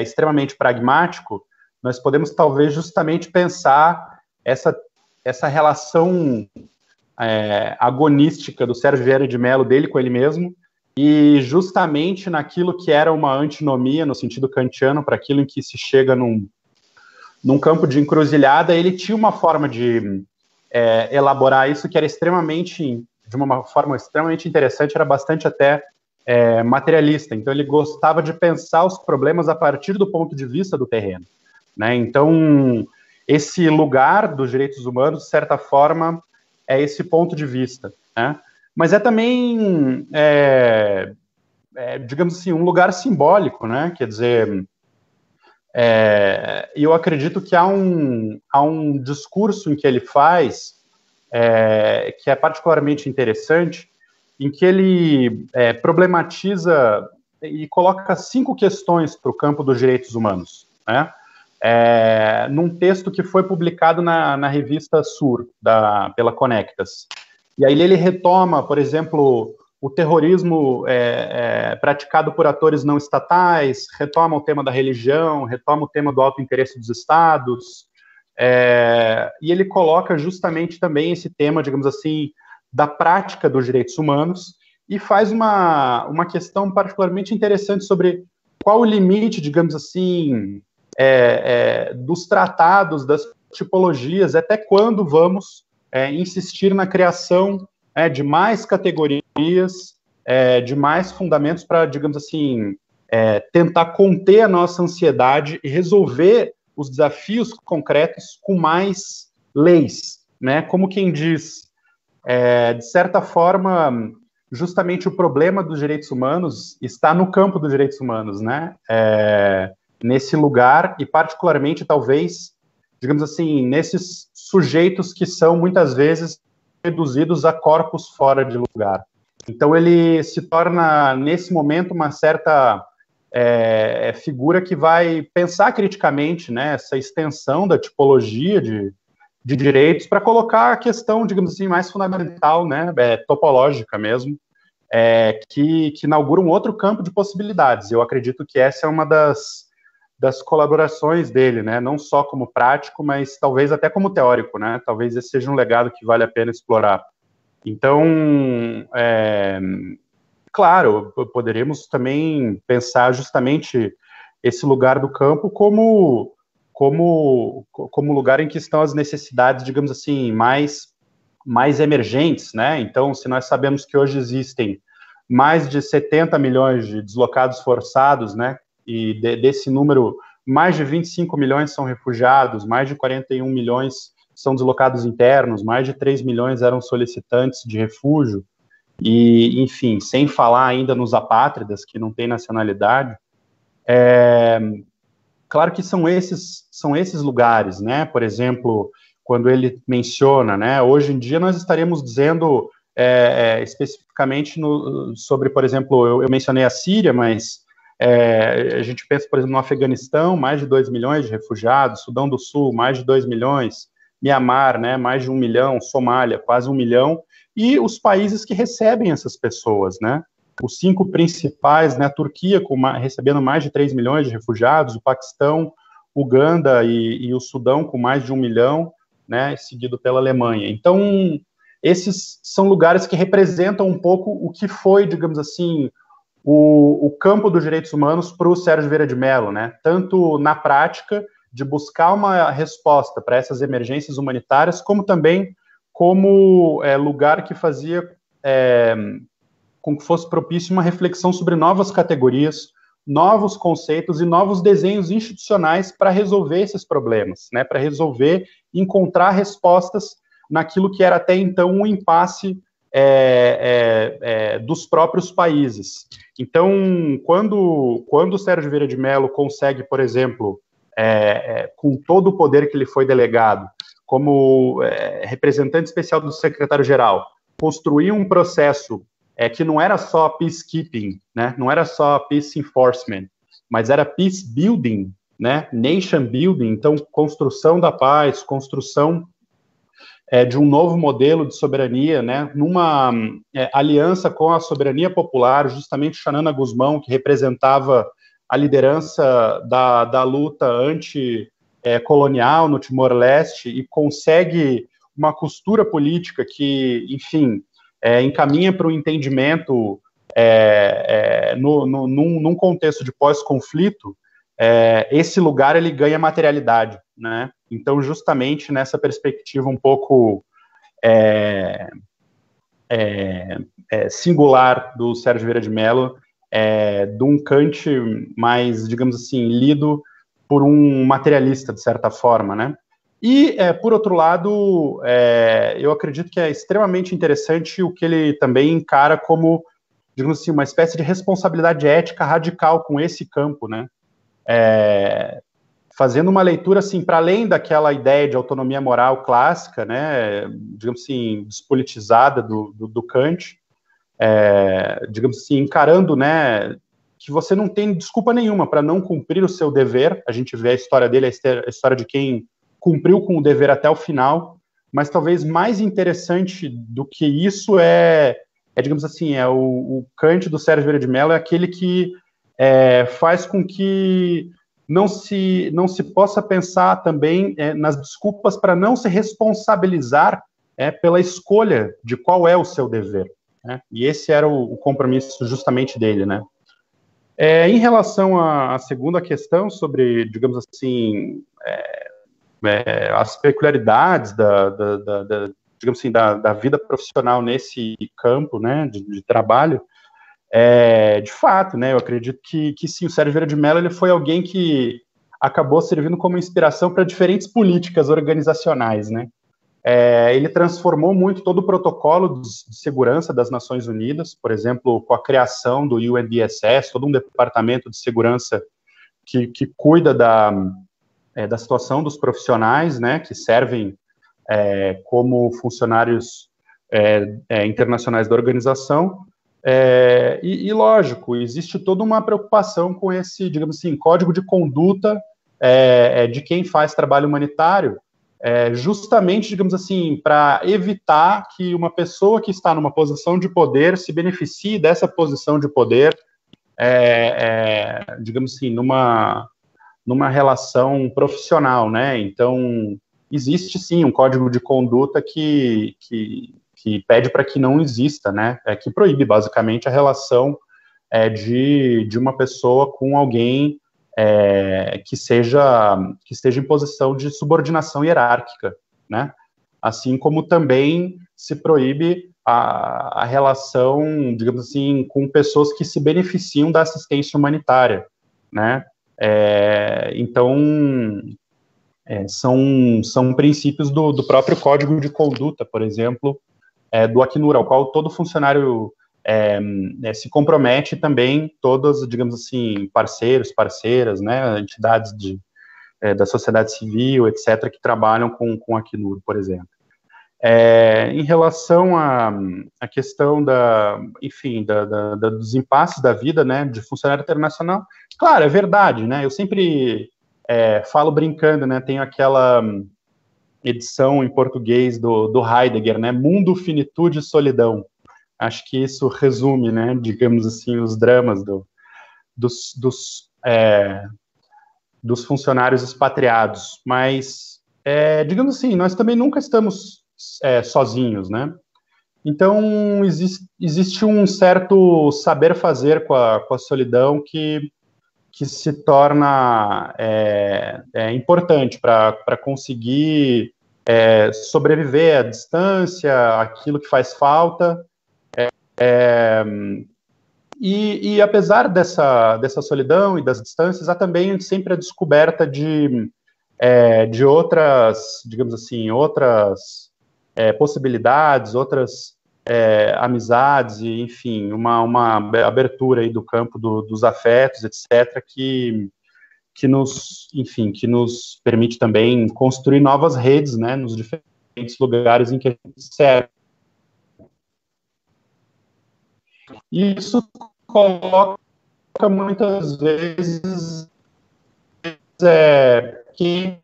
extremamente pragmático, nós podemos talvez justamente pensar essa relação agonística do Sérgio Vieira de Mello, dele com ele mesmo, e justamente naquilo que era uma antinomia, no sentido kantiano, para aquilo em que se chega num campo de encruzilhada, ele tinha uma forma de elaborar isso que era de uma forma extremamente interessante, era bastante até materialista. Então, ele gostava de pensar os problemas a partir do ponto de vista do terreno, né? Então, esse lugar dos direitos humanos, de certa forma, é esse ponto de vista, né? Mas é também, digamos assim, um lugar simbólico, né? Quer dizer, eu acredito que há um discurso em que ele faz que é particularmente interessante, em que ele problematiza e coloca 5 questões para o campo dos direitos humanos, né? Num texto que foi publicado na revista Sur, pela Conectas. E aí ele retoma, por exemplo, o terrorismo praticado por atores não estatais, retoma o tema da religião, retoma o tema do alto interesse dos estados, e ele coloca justamente também esse tema, digamos assim, da prática dos direitos humanos, e faz uma questão particularmente interessante sobre qual o limite, digamos assim, dos tratados, das tipologias, até quando vamos insistir na criação de mais categorias, de mais fundamentos para, digamos assim, tentar conter a nossa ansiedade e resolver os desafios concretos com mais leis, né? Como quem diz, de certa forma, justamente o problema dos direitos humanos está no campo dos direitos humanos, né? Nesse lugar e particularmente, talvez, digamos assim, nesses sujeitos que são muitas vezes reduzidos a corpos fora de lugar. Então ele se torna, nesse momento, uma certa figura que vai pensar criticamente, né, essa extensão da tipologia de direitos para colocar a questão, digamos assim, mais fundamental, né, topológica mesmo, que inaugura um outro campo de possibilidades. Eu acredito que essa é uma das colaborações dele, né, não só como prático, mas talvez até como teórico, né, talvez esse seja um legado que vale a pena explorar. Então, claro, poderíamos também pensar justamente esse lugar do campo como lugar em que estão as necessidades, digamos assim, mais emergentes, né? Então, se nós sabemos que hoje existem mais de 70 milhões de deslocados forçados, né? E desse número, mais de 25 milhões são refugiados, mais de 41 milhões são deslocados internos, mais de 3 milhões eram solicitantes de refúgio, e, enfim, sem falar ainda nos apátridas, que não têm nacionalidade. Claro que são esses lugares, né? Por exemplo, quando ele menciona, né? Hoje em dia nós estaremos dizendo especificamente sobre, por exemplo, eu mencionei a Síria, mas A gente pensa, por exemplo, no Afeganistão, mais de 2 milhões de refugiados, Sudão do Sul, mais de 2 milhões, Mianmar, né, mais de 1 milhão, Somália, quase 1 milhão, e os países que recebem essas pessoas, né, os 5 principais, né, a Turquia recebendo mais de 3 milhões de refugiados, o Paquistão, Uganda e o Sudão com mais de 1 milhão, né, seguido pela Alemanha. Então, esses são lugares que representam um pouco o que foi, digamos assim, o campo dos direitos humanos para o Sérgio Vieira de Mello, né, tanto na prática de buscar uma resposta para essas emergências humanitárias, como também como lugar que fazia com que fosse propício uma reflexão sobre novas categorias, novos conceitos e novos desenhos institucionais para resolver esses problemas, né, para resolver, encontrar respostas naquilo que era até então um impasse dos próprios países. Então, quando o Sérgio Vieira de Mello consegue, por exemplo, com todo o poder que lhe foi delegado, como representante especial do secretário-geral, construir um processo que não era só peacekeeping, né, não era só peace enforcement, mas era peace building, né, nation building, então construção da paz, construção de um novo modelo de soberania, né, numa aliança com a soberania popular, justamente Xanana Gusmão, que representava a liderança da luta anti-colonial no Timor-Leste, e consegue uma costura política que, enfim, encaminha para o entendimento num contexto de pós-conflito. Esse lugar ele ganha materialidade, né? Então, justamente nessa perspectiva um pouco singular do Sérgio Vieira de Mello, de um Kant mais, digamos assim, lido por um materialista, de certa forma, né? E, por outro lado, eu acredito que é extremamente interessante o que ele também encara como, digamos assim, uma espécie de responsabilidade ética radical com esse campo, né? Fazendo uma leitura, assim, para além daquela ideia de autonomia moral clássica, né, digamos assim, despolitizada do Kant, digamos assim, encarando, né, que você não tem desculpa nenhuma para não cumprir o seu dever. A gente vê a história dele, a história de quem cumpriu com o dever até o final, mas talvez mais interessante do que isso digamos assim, o Kant do Sérgio Vieira de Mello é aquele que faz com que não se possa pensar também nas desculpas para não se responsabilizar pela escolha de qual é o seu dever, né? E esse era o compromisso justamente dele, né? Em relação à segunda questão sobre, digamos assim, as peculiaridades digamos assim, da vida profissional nesse campo, né, de trabalho, de fato, né, eu acredito que sim, o Sérgio Vieira de Mello ele foi alguém que acabou servindo como inspiração para diferentes políticas organizacionais, né. Ele transformou muito todo o protocolo de segurança das Nações Unidas, por exemplo, com a criação do UNDSS, todo um departamento de segurança que cuida da situação dos profissionais, né, que servem como funcionários internacionais da organização. E lógico, existe toda uma preocupação com esse, digamos assim, código de conduta de quem faz trabalho humanitário, justamente, digamos assim, para evitar que uma pessoa que está numa posição de poder se beneficie dessa posição de poder, digamos assim, numa relação profissional, né? Então, existe sim um código de conduta que pede para que não exista, né? Que proíbe basicamente a relação de uma pessoa com alguém que esteja em posição de subordinação hierárquica, né? Assim como também se proíbe a relação, digamos assim, com pessoas que se beneficiam da assistência humanitária, né? Então, são princípios do próprio Código de Conduta, por exemplo, do Acnur, ao qual todo funcionário se compromete, também todos, digamos assim, parceiras, né, entidades da sociedade civil, etc., que trabalham com o Acnur, por exemplo. Em relação à questão dos impasses da vida, né, de funcionário internacional, claro, é verdade, né, eu sempre falo brincando, né, tenho aquela edição em português do Heidegger, né, Mundo, Finitude e Solidão. Acho que isso resume, né, digamos assim, os dramas dos funcionários expatriados, mas, digamos assim, nós também nunca estamos sozinhos, né? Então, existe um certo saber fazer com a solidão que se torna importante para conseguir sobreviver à distância, aquilo que faz falta. E apesar dessa solidão e das distâncias, há também sempre a descoberta de outras, digamos assim, outras possibilidades, outras amizades, e, enfim, uma abertura aí do campo dos afetos, etc., que nos permite também construir novas redes, né, nos diferentes lugares em que a gente serve. E isso coloca muitas vezes quem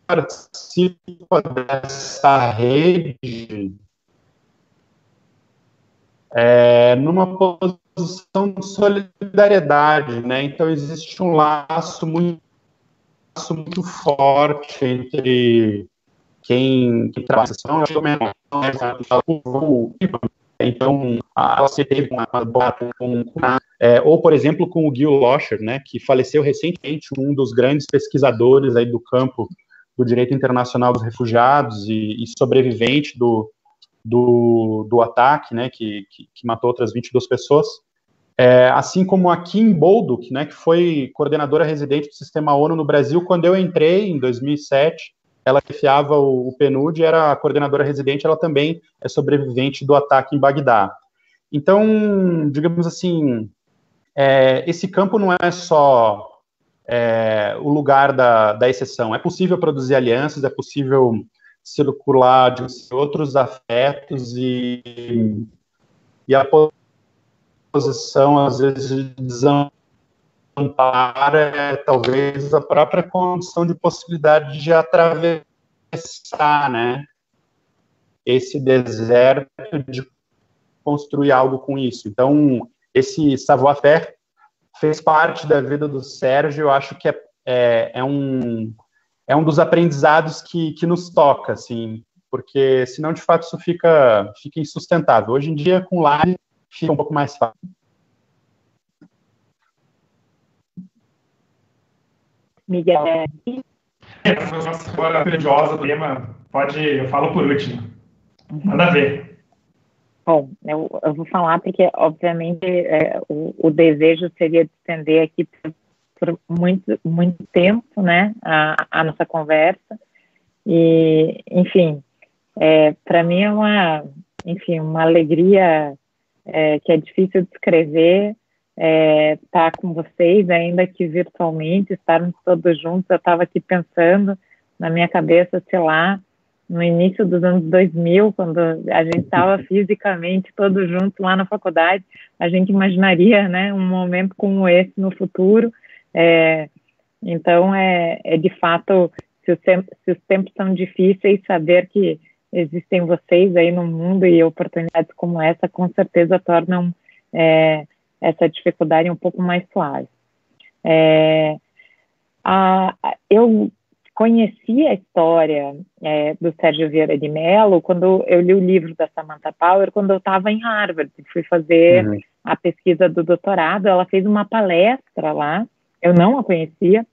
participa dessa rede numa posição de solidariedade, né? Então existe um laço muito forte entre quem trabalha então ela se teve uma ou, por exemplo, com o Gil Locher, né, que faleceu recentemente, um dos grandes pesquisadores aí do campo do direito internacional dos refugiados e sobrevivente do ataque, né, que matou outras 22 pessoas, assim como a Kim Bolduc, né, que foi coordenadora residente do Sistema ONU no Brasil. Quando eu entrei, em 2007, ela chefiava o PNUD, era a coordenadora residente, ela também é sobrevivente do ataque em Bagdá. Então, digamos assim, esse campo não é só o lugar da exceção. É possível produzir alianças, é possível circular de outros afetos e a posição, às vezes, de desamparo talvez a própria condição de possibilidade de atravessar, né, esse deserto, de construir algo com isso. Então, esse savoir-faire fez parte da vida do Sérgio. Eu acho que é um dos aprendizados que nos toca, assim, porque senão, de fato, isso fica insustentável. Hoje em dia, com live, fica um pouco mais fácil. Miguel. Agora, curiosa do tema, eu falo por último. Manda ver. Bom, eu vou falar porque, obviamente, o desejo seria de estender aqui por muito, muito tempo, né, a nossa conversa. E, enfim, para mim é uma alegria que é difícil de descrever, estar com vocês, ainda que virtualmente, estarmos todos juntos. Eu estava aqui pensando na minha cabeça, sei lá, no início dos anos 2000, quando a gente estava fisicamente todos juntos lá na faculdade, a gente imaginaria, né, um momento como esse no futuro. Então, de fato, se os tempos são difíceis, saber que existem vocês aí no mundo e oportunidades como essa, com certeza tornam essa dificuldade um pouco mais suave. Eu conheci a história do Sérgio Vieira de Mello quando eu li o livro da Samantha Power, quando eu estava em Harvard, fui fazer a pesquisa do doutorado. Ela fez uma palestra lá, eu não a conhecia,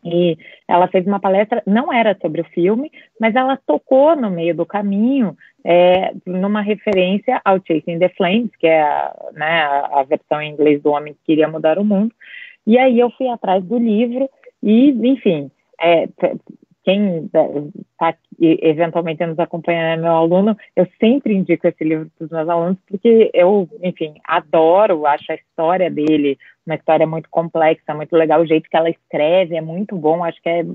e ela fez uma palestra, não era sobre o filme, mas ela tocou no meio do caminho numa referência ao Chasing the Flames, que é a versão em inglês do Homem que Queria Mudar o Mundo. E aí eu fui atrás do livro e, enfim, quem está eventualmente nos acompanhando é meu aluno, eu sempre indico esse livro para os meus alunos, porque eu, enfim, adoro, acho a história dele uma história muito complexa, muito legal, o jeito que ela escreve é muito bom, acho que é,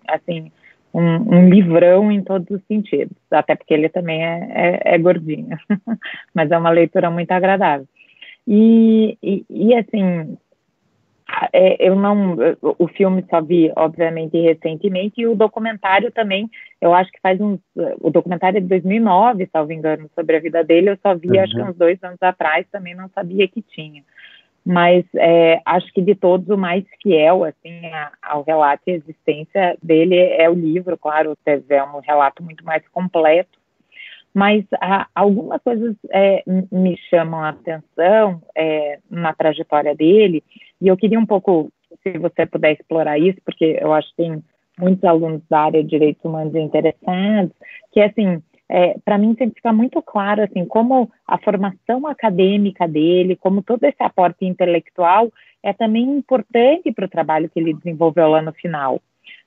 assim, um livrão em todos os sentidos, até porque ele também é gordinho, mas é uma leitura muito agradável. E assim, o filme só vi, obviamente, recentemente, e o documentário também, eu acho que o documentário é de 2009, salvo engano, sobre a vida dele, eu só vi, acho que uns 2 anos atrás, também não sabia que tinha. Mas acho que de todos o mais fiel, assim, ao relato e à existência dele é o livro, claro, é um relato muito mais completo, mas algumas coisas me chamam a atenção na trajetória dele, e eu queria um pouco, se você puder explorar isso, porque eu acho que tem muitos alunos da área de direitos humanos interessados, que, assim, para mim sempre fica muito claro, assim, como a formação acadêmica dele, como todo esse aporte intelectual é também importante para o trabalho que ele desenvolveu lá no final,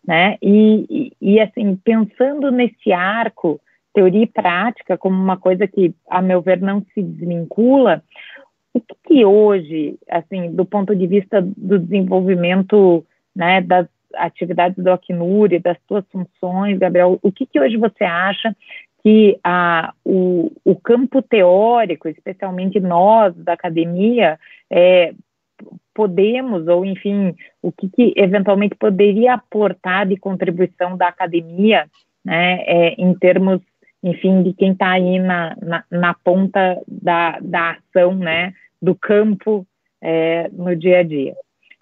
né? E assim, pensando nesse arco, teoria e prática, como uma coisa que, a meu ver, não se desvincula, o que hoje, assim, do ponto de vista do desenvolvimento, né, das atividades do Acnur e das suas funções, Gabriel, o que hoje você acha que o campo teórico, especialmente nós da academia, podemos, ou enfim, o que eventualmente poderia aportar de contribuição da academia, né, em termos, enfim, de quem está aí na ponta da ação, né, do campo no dia a dia.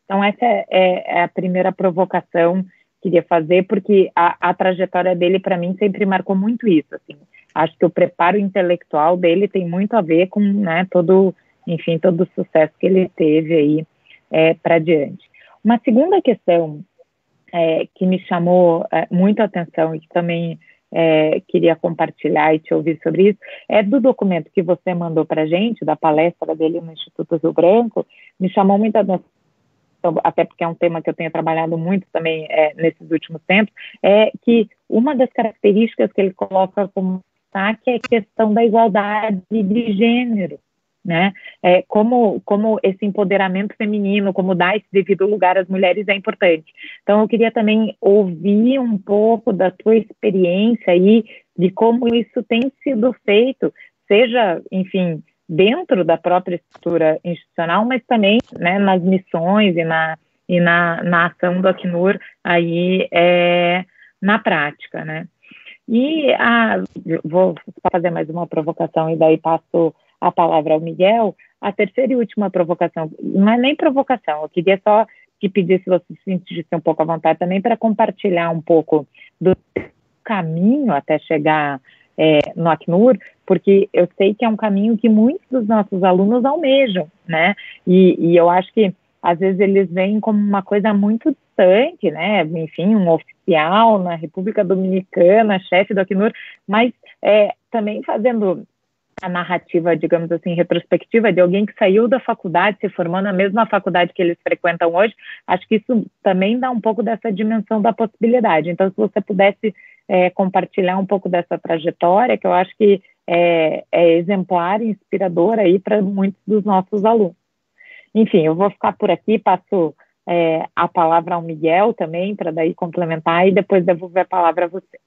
Então, essa é a primeira provocação que queria fazer, porque a trajetória dele, para mim, sempre marcou muito isso, assim. Acho que o preparo intelectual dele tem muito a ver com, né, todo o sucesso que ele teve aí para diante. Uma segunda questão que me chamou muito a atenção e que também queria compartilhar e te ouvir sobre isso, é do documento que você mandou para a gente, da palestra dele no Instituto Rio Branco, me chamou muito a atenção, até porque é um tema que eu tenho trabalhado muito também nesses últimos tempos, é que uma das características que ele coloca como destaque é a questão da igualdade de gênero, né? Como esse empoderamento feminino, como dar esse devido lugar às mulheres é importante. Então, eu queria também ouvir um pouco da tua experiência aí, de como isso tem sido feito, seja, enfim, dentro da própria estrutura institucional, mas também, né, nas missões e na ação do Acnur aí na prática, né? E vou fazer mais uma provocação e daí passo a palavra ao Miguel. A terceira e última provocação, não é nem provocação, eu queria só te pedir se você se sentisse um pouco à vontade também para compartilhar um pouco do caminho até chegar no Acnur, porque eu sei que é um caminho que muitos dos nossos alunos almejam, né? E eu acho que às vezes eles veem como uma coisa muito distante, né? Enfim, um oficial na República Dominicana, chefe do Acnur, mas também fazendo a narrativa, digamos assim, retrospectiva de alguém que saiu da faculdade, se formou na mesma faculdade que eles frequentam hoje, acho que isso também dá um pouco dessa dimensão da possibilidade. Então, se você pudesse compartilhar um pouco dessa trajetória, que eu acho que é exemplar e inspiradora aí para muitos dos nossos alunos. Enfim, eu vou ficar por aqui, passo a palavra ao Miguel também, para daí complementar, e depois devolver a palavra a você.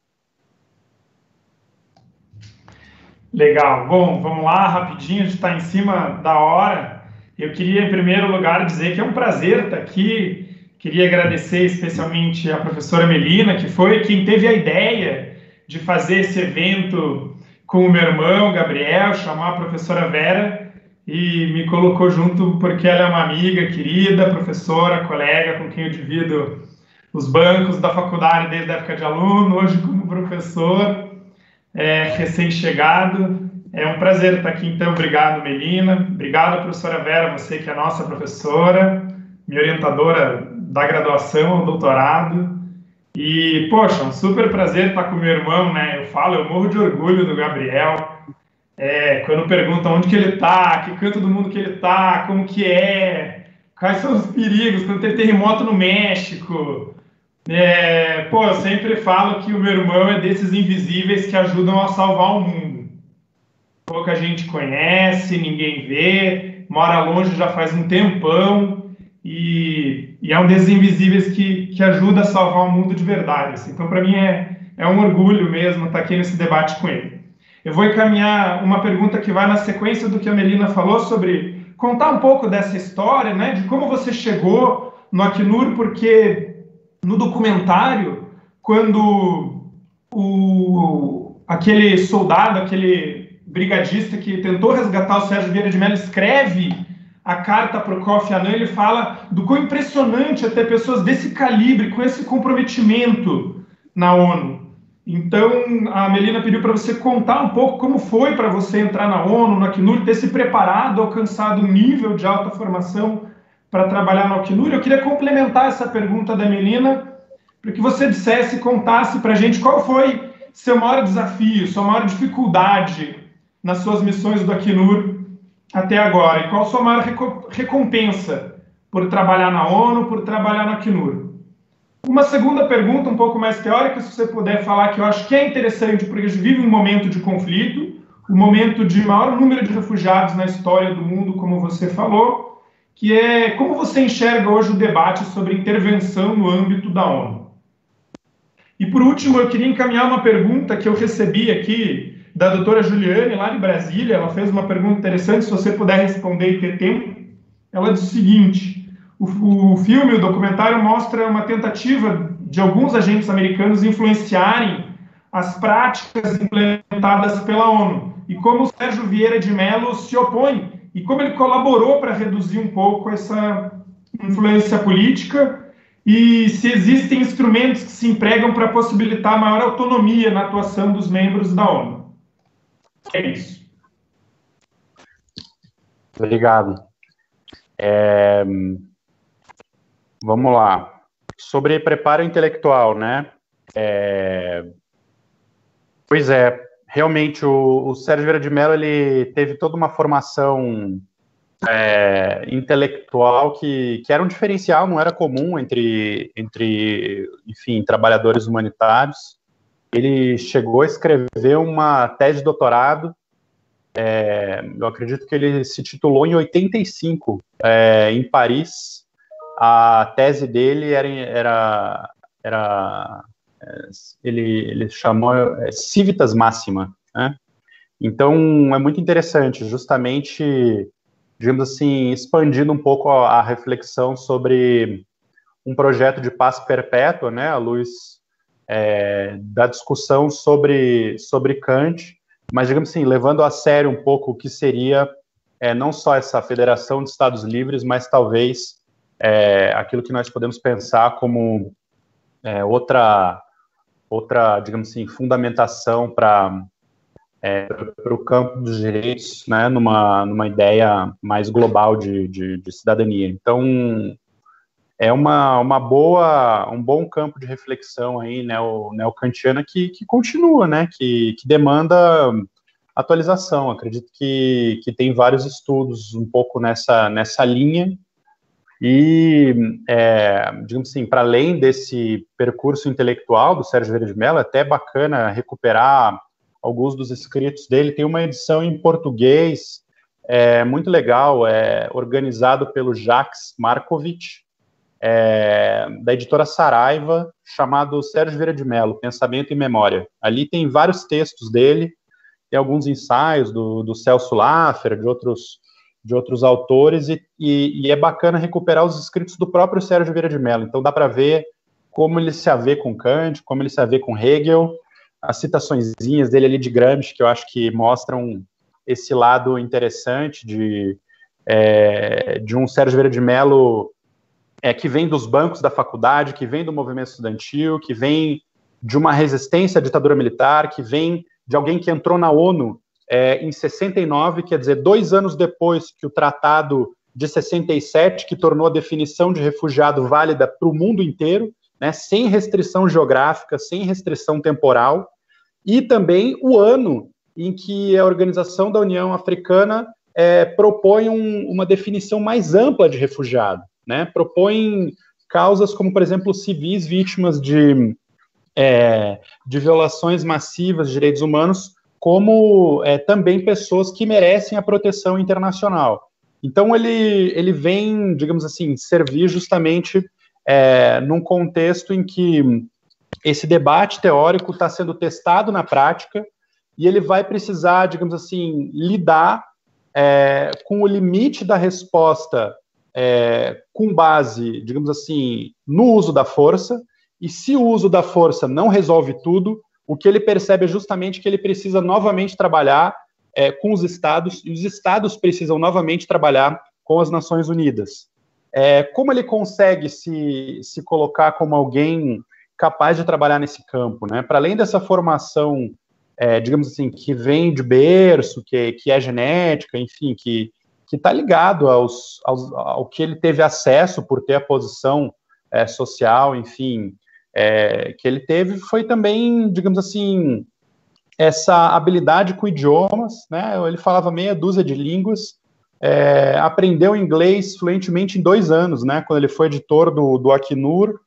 Legal. Bom, vamos lá, rapidinho, a gente está em cima da hora. Eu queria, em primeiro lugar, dizer que é um prazer estar aqui. Queria agradecer especialmente a professora Melina, que foi quem teve a ideia de fazer esse evento com o meu irmão, Gabriel, chamar a professora Vera e me colocou junto porque ela é uma amiga querida, professora, colega, com quem eu divido os bancos da faculdade desde a época de aluno, hoje como professor. Recém-chegado. É um prazer estar aqui, então. Obrigado, Melina. Obrigado, professora Vera, você que é nossa professora, minha orientadora da graduação, doutorado. E, poxa, um super prazer estar com meu irmão, né? Eu morro de orgulho do Gabriel. Quando perguntam onde que ele está, que canto do mundo que ele está, como que quais são os perigos, quando teve terremoto no México. Eu sempre falo que o meu irmão é desses invisíveis que ajudam a salvar o mundo. Pouca gente conhece, ninguém vê, mora longe já faz um tempão e é um desses invisíveis que ajuda a salvar o mundo de verdade. Assim. Então, para mim, é um orgulho mesmo estar aqui nesse debate com ele. Eu vou encaminhar uma pergunta que vai na sequência do que a Melina falou sobre contar um pouco dessa história, né, de como você chegou no Acnur, porque no documentário, quando aquele soldado, aquele brigadista que tentou resgatar o Sérgio Vieira de Mello escreve a carta para o Kofi Annan, ele fala do quão impressionante é ter pessoas desse calibre, com esse comprometimento na ONU. Então, a Melina pediu para você contar um pouco como foi para você entrar na ONU, no Acnur, ter se preparado, alcançado um nível de alta formação para trabalhar no Acnur. Eu queria complementar essa pergunta da Melina, para que você dissesse, contasse para a gente qual foi seu maior desafio, sua maior dificuldade nas suas missões do Acnur até agora, e qual a sua maior recompensa por trabalhar na ONU, por trabalhar no Acnur. Uma segunda pergunta, um pouco mais teórica, se você puder falar, que eu acho que é interessante, porque a gente vive um momento de conflito, um momento de maior número de refugiados na história do mundo, como você falou, que é como você enxerga hoje o debate sobre intervenção no âmbito da ONU. E, por último, eu queria encaminhar uma pergunta que eu recebi aqui da doutora Juliane, lá de Brasília. Ela fez uma pergunta interessante, se você puder responder e ter tempo. Ela diz o seguinte: o filme, o documentário, mostra uma tentativa de alguns agentes americanos influenciarem as práticas implementadas pela ONU, e como o Sérgio Vieira de Mello se opõe, e como ele colaborou para reduzir um pouco essa influência política, e se existem instrumentos que se empregam para possibilitar maior autonomia na atuação dos membros da ONU. É isso. Obrigado. Vamos lá. Sobre preparo intelectual, né? Pois é, realmente o Sérgio Vieira de Mello, ele teve toda uma formação intelectual que era um diferencial, não era comum entre enfim, trabalhadores humanitários. Ele chegou a escrever uma tese de doutorado, eu acredito que ele se titulou em 85, em Paris. A tese dele ele chamou Civitas Maxima, né? Então, é muito interessante, justamente, digamos assim, expandindo um pouco a reflexão sobre um projeto de paz perpétua, né, à luz da discussão sobre Kant, mas, digamos assim, levando a sério um pouco o que seria não só essa federação de Estados livres, mas talvez aquilo que nós podemos pensar como outra, digamos assim, fundamentação para o campo dos direitos, né, numa ideia mais global de cidadania. Então, é um bom campo de reflexão aí, neocantiana, que continua, né, que demanda atualização. Acredito que tem vários estudos um pouco nessa linha, e, digamos assim, para além desse percurso intelectual do Sérgio Vieira de Mello, é até bacana recuperar alguns dos escritos dele. Tem uma edição em português muito legal, organizado pelo Jacques Markovitch, da editora Saraiva, chamado Sérgio Vieira de Mello, Pensamento e Memória. Ali tem vários textos dele, tem alguns ensaios do Celso Laffer, de outros autores, e é bacana recuperar os escritos do próprio Sérgio Vieira de Mello. Então dá para ver como ele se avê com Kant, como ele se avê com Hegel, as citaçõezinhas dele ali de Gramsci, que eu acho que mostram esse lado interessante de um Sérgio Vieira de Mello que vem dos bancos da faculdade, que vem do movimento estudantil, que vem de uma resistência à ditadura militar, que vem de alguém que entrou na ONU em 69, quer dizer, 2 anos depois que o Tratado de 67, que tornou a definição de refugiado válida para o mundo inteiro, né, sem restrição geográfica, sem restrição temporal, e também o ano em que a Organização da União Africana propõe uma definição mais ampla de refugiado, né, propõe causas como, por exemplo, civis vítimas de violações massivas de direitos humanos, como também pessoas que merecem a proteção internacional. Então, ele vem, digamos assim, servir justamente num contexto em que esse debate teórico está sendo testado na prática e ele vai precisar, digamos assim, lidar com o limite da resposta com base, digamos assim, no uso da força, e se o uso da força não resolve tudo, o que ele percebe é justamente que ele precisa novamente trabalhar com os Estados, e os Estados precisam novamente trabalhar com as Nações Unidas. Como ele consegue se colocar como alguém capaz de trabalhar nesse campo, né? Para além dessa formação, digamos assim, que vem de berço, que é genética, enfim, que está ligado ao que ele teve acesso por ter a posição social, enfim, que ele teve, foi também, digamos assim, essa habilidade com idiomas, né? Ele falava meia dúzia de línguas, aprendeu inglês fluentemente em 2 anos, né? Quando ele foi editor do Acnur,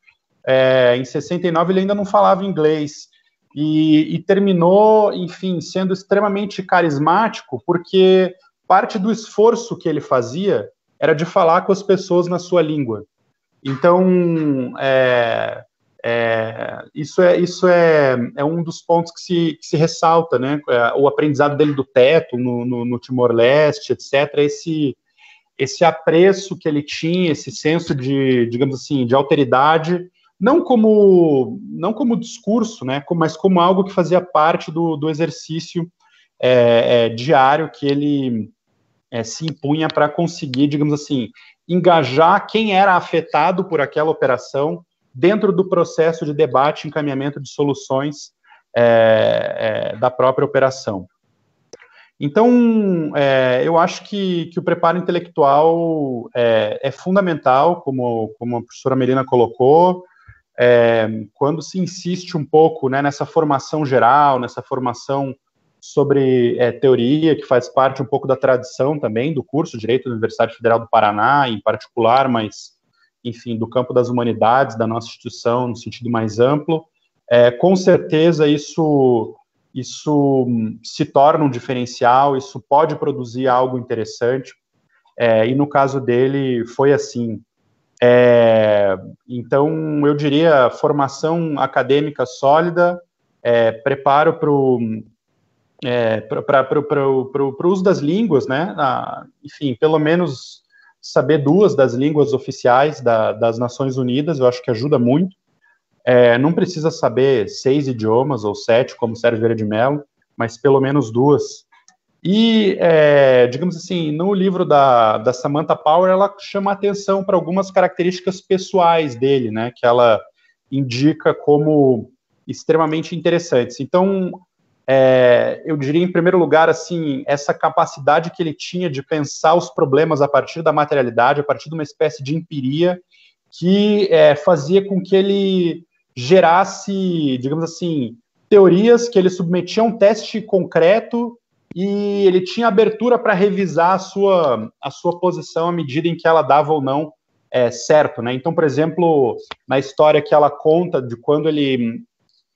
em 69 ele ainda não falava inglês, e terminou, enfim, sendo extremamente carismático, porque parte do esforço que ele fazia era de falar com as pessoas na sua língua. Então, isso é um dos pontos que se ressalta, né? O aprendizado dele do teto no Timor-Leste, etc., esse apreço que ele tinha, esse senso de, digamos assim, de alteridade, não como discurso, né? Mas como algo que fazia parte do exercício diário que ele se impunha para conseguir, digamos assim, engajar quem era afetado por aquela operação dentro do processo de debate e encaminhamento de soluções da própria operação. Então, eu acho que o preparo intelectual é fundamental, como a professora Melina colocou, quando se insiste um pouco, né, nessa formação geral, nessa formação sobre teoria, que faz parte um pouco da tradição também do curso de Direito da Universidade Federal do Paraná, em particular, mas, enfim, do campo das humanidades, da nossa instituição, no sentido mais amplo, com certeza isso se torna um diferencial, isso pode produzir algo interessante, e no caso dele foi assim. Então, eu diria formação acadêmica sólida, preparo para o uso das línguas, né? Enfim, pelo menos saber 2 das línguas oficiais das Nações Unidas, eu acho que ajuda muito. Não precisa saber 6 idiomas ou 7, como Sérgio Vieira de Mello, mas pelo menos 2. E, digamos assim, no livro da Samantha Power, ela chama atenção para algumas características pessoais dele, né, que ela indica como extremamente interessantes. Então, eu diria, em primeiro lugar, assim, essa capacidade que ele tinha de pensar os problemas a partir da materialidade, a partir de uma espécie de empiria, que fazia com que ele gerasse, digamos assim, teorias que ele submetia a um teste concreto e ele tinha abertura para revisar a sua posição à medida em que ela dava ou não certo, né? Então, por exemplo, na história que ela conta de quando ele,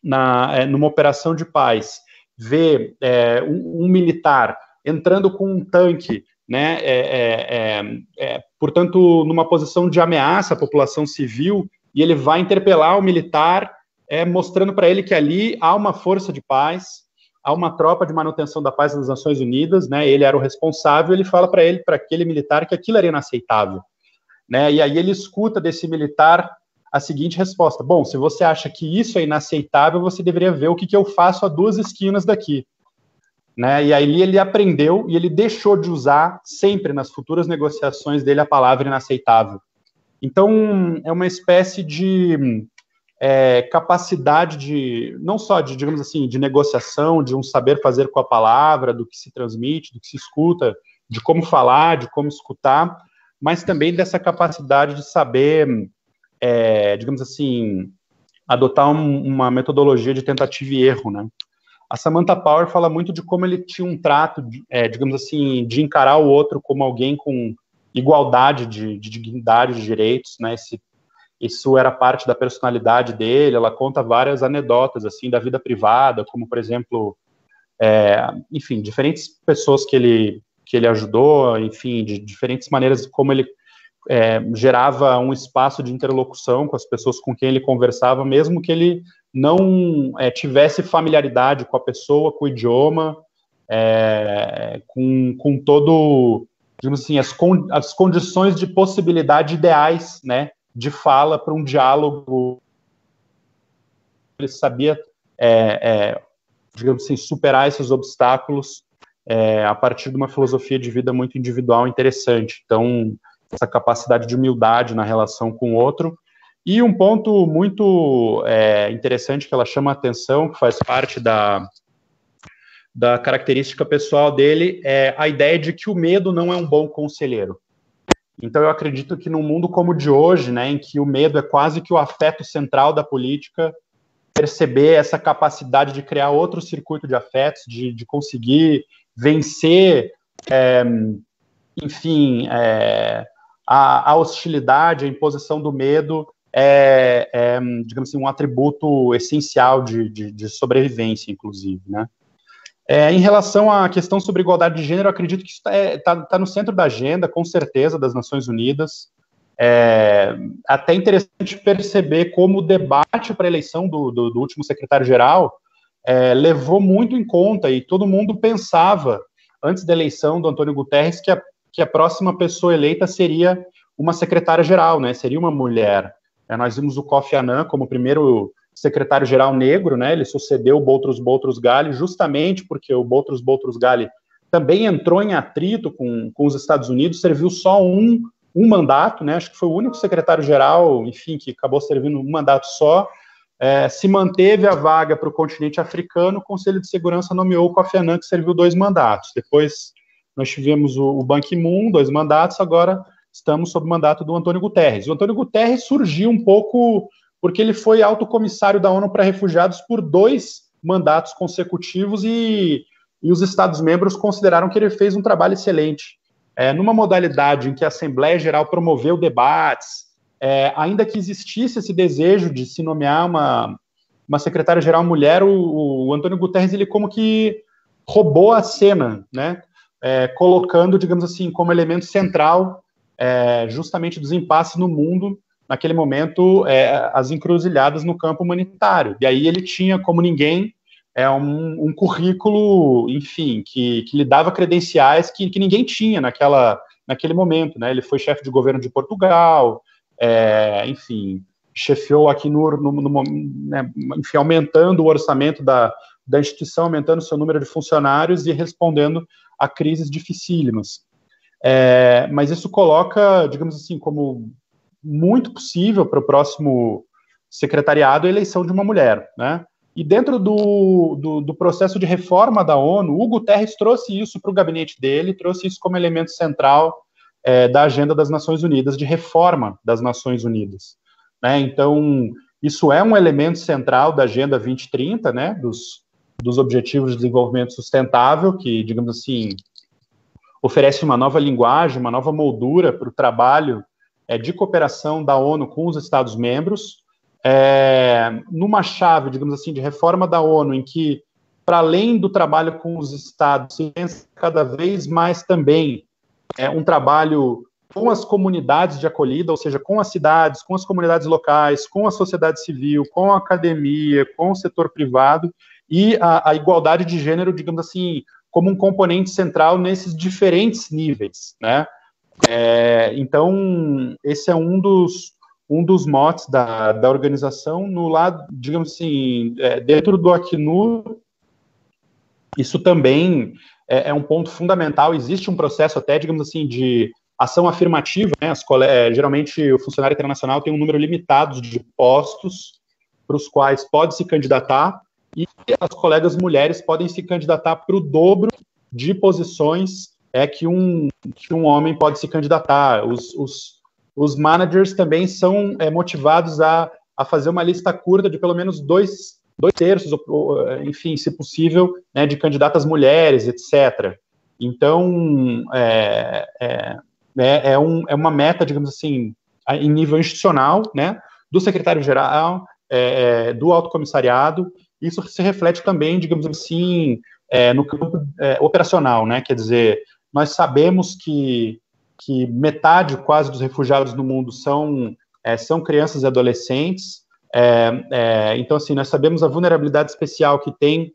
numa operação de paz, vê um militar entrando com um tanque, né? Portanto, numa posição de ameaça à população civil, e ele vai interpelar o militar, mostrando para ele que ali há uma força de paz, há uma tropa de manutenção da paz das Nações Unidas, né? Ele era o responsável, ele fala para aquele militar que aquilo era inaceitável, né? E aí ele escuta desse militar a seguinte resposta: bom, se você acha que isso é inaceitável, você deveria ver o que eu faço a 2 esquinas daqui, né? E aí ele aprendeu e ele deixou de usar sempre nas futuras negociações dele a palavra inaceitável. Então, é uma espécie de capacidade de, não só de, digamos assim, de negociação, de um saber fazer com a palavra, do que se transmite, do que se escuta, de como falar, de como escutar, mas também dessa capacidade de saber, digamos assim, adotar uma metodologia de tentativa e erro, né? A Samantha Power fala muito de como ele tinha um trato, digamos assim, de encarar o outro como alguém com igualdade de dignidade, de direitos, né? Isso era parte da personalidade dele. Ela conta várias anedotas, assim, da vida privada, como, por exemplo, enfim, diferentes pessoas que que ele ajudou, enfim, de diferentes maneiras como ele gerava um espaço de interlocução com as pessoas com quem ele conversava, mesmo que ele não tivesse familiaridade com a pessoa, com o idioma, com todo, digamos assim, as condições de possibilidade ideais, né, de fala para um diálogo. Ele sabia, digamos assim, superar esses obstáculos a partir de uma filosofia de vida muito individual e interessante. Então, essa capacidade de humildade na relação com o outro. E um ponto muito interessante que ela chama a atenção, que faz parte da característica pessoal dele, é a ideia de que o medo não é um bom conselheiro. Então, eu acredito que num mundo como o de hoje, né, em que o medo é quase que o afeto central da política, perceber essa capacidade de criar outro circuito de afetos, de conseguir vencer, enfim, a hostilidade, a imposição do medo digamos assim, um atributo essencial de sobrevivência, inclusive, né? Em relação à questão sobre igualdade de gênero, eu acredito que isso está no centro da agenda, com certeza, das Nações Unidas. Até interessante perceber como o debate para a eleição do último secretário-geral levou muito em conta, e todo mundo pensava, antes da eleição do Antônio Guterres, que a próxima pessoa eleita seria uma secretária-geral, né? Seria uma mulher. Nós vimos o Kofi Annan como primeiro secretário-geral negro, né? Ele sucedeu o Boutros Ghali, justamente porque o Boutros Ghali também entrou em atrito com os Estados Unidos, serviu só um mandato, né? Acho que foi o único secretário-geral, enfim, que acabou servindo um mandato só. Se manteve a vaga para o continente africano, o Conselho de Segurança nomeou o Kofi Annan, que serviu 2 mandatos. Depois nós tivemos o Ban Ki-moon, 2 mandatos, agora estamos sob o mandato do Antônio Guterres. O Antônio Guterres surgiu um pouco porque ele foi alto comissário da ONU para Refugiados por 2 mandatos consecutivos e os Estados-membros consideraram que ele fez um trabalho excelente. Numa modalidade em que a Assembleia Geral promoveu debates, ainda que existisse esse desejo de se nomear uma secretária-geral mulher, o Antônio Guterres, ele como que roubou a cena, né? Colocando, digamos assim, como elemento central justamente dos impasses no mundo, naquele momento, as encruzilhadas no campo humanitário. E aí ele tinha, como ninguém, um currículo, enfim, que lhe dava credenciais que ninguém tinha naquele momento, né? Ele foi chefe de governo de Portugal, enfim, chefiou aqui né, enfim, aumentando o orçamento da instituição, aumentando seu número de funcionários e respondendo a crises dificílimas. Mas isso coloca, digamos assim, como muito possível para o próximo secretariado a eleição de uma mulher, né? E dentro do processo de reforma da ONU, o Guterres trouxe isso para o gabinete dele, trouxe isso como elemento central da agenda das Nações Unidas, de reforma das Nações Unidas, né? Então, isso é um elemento central da Agenda 2030, né? Dos Objetivos de Desenvolvimento Sustentável, que, digamos assim, oferece uma nova linguagem, uma nova moldura para o trabalho de cooperação da ONU com os Estados-membros, numa chave, digamos assim, de reforma da ONU, em que, para além do trabalho com os Estados, se pensa cada vez mais também um trabalho com as comunidades de acolhida, ou seja, com as cidades, com as comunidades locais, com a sociedade civil, com a academia, com o setor privado, e a igualdade de gênero, digamos assim, como um componente central nesses diferentes níveis, né? Então, esse é um dos motes da organização no lado, digamos assim, dentro do Acnur. Isso também é um ponto fundamental. Existe um processo até, digamos assim, de ação afirmativa, né? Geralmente o funcionário internacional tem um número limitado de postos para os quais pode se candidatar, e as colegas mulheres podem se candidatar para o dobro de posições que um homem pode se candidatar. Os managers também são motivados a fazer uma lista curta de pelo menos 2/3, enfim, se possível, né, de candidatas mulheres, etc. Então, é uma meta, digamos assim, em nível institucional, né, do secretário-geral, do Alto Comissariado. Isso se reflete também, digamos assim, no campo operacional, né, quer dizer, nós sabemos que metade quase dos refugiados no mundo são crianças e adolescentes. Então, assim, nós sabemos a vulnerabilidade especial que tem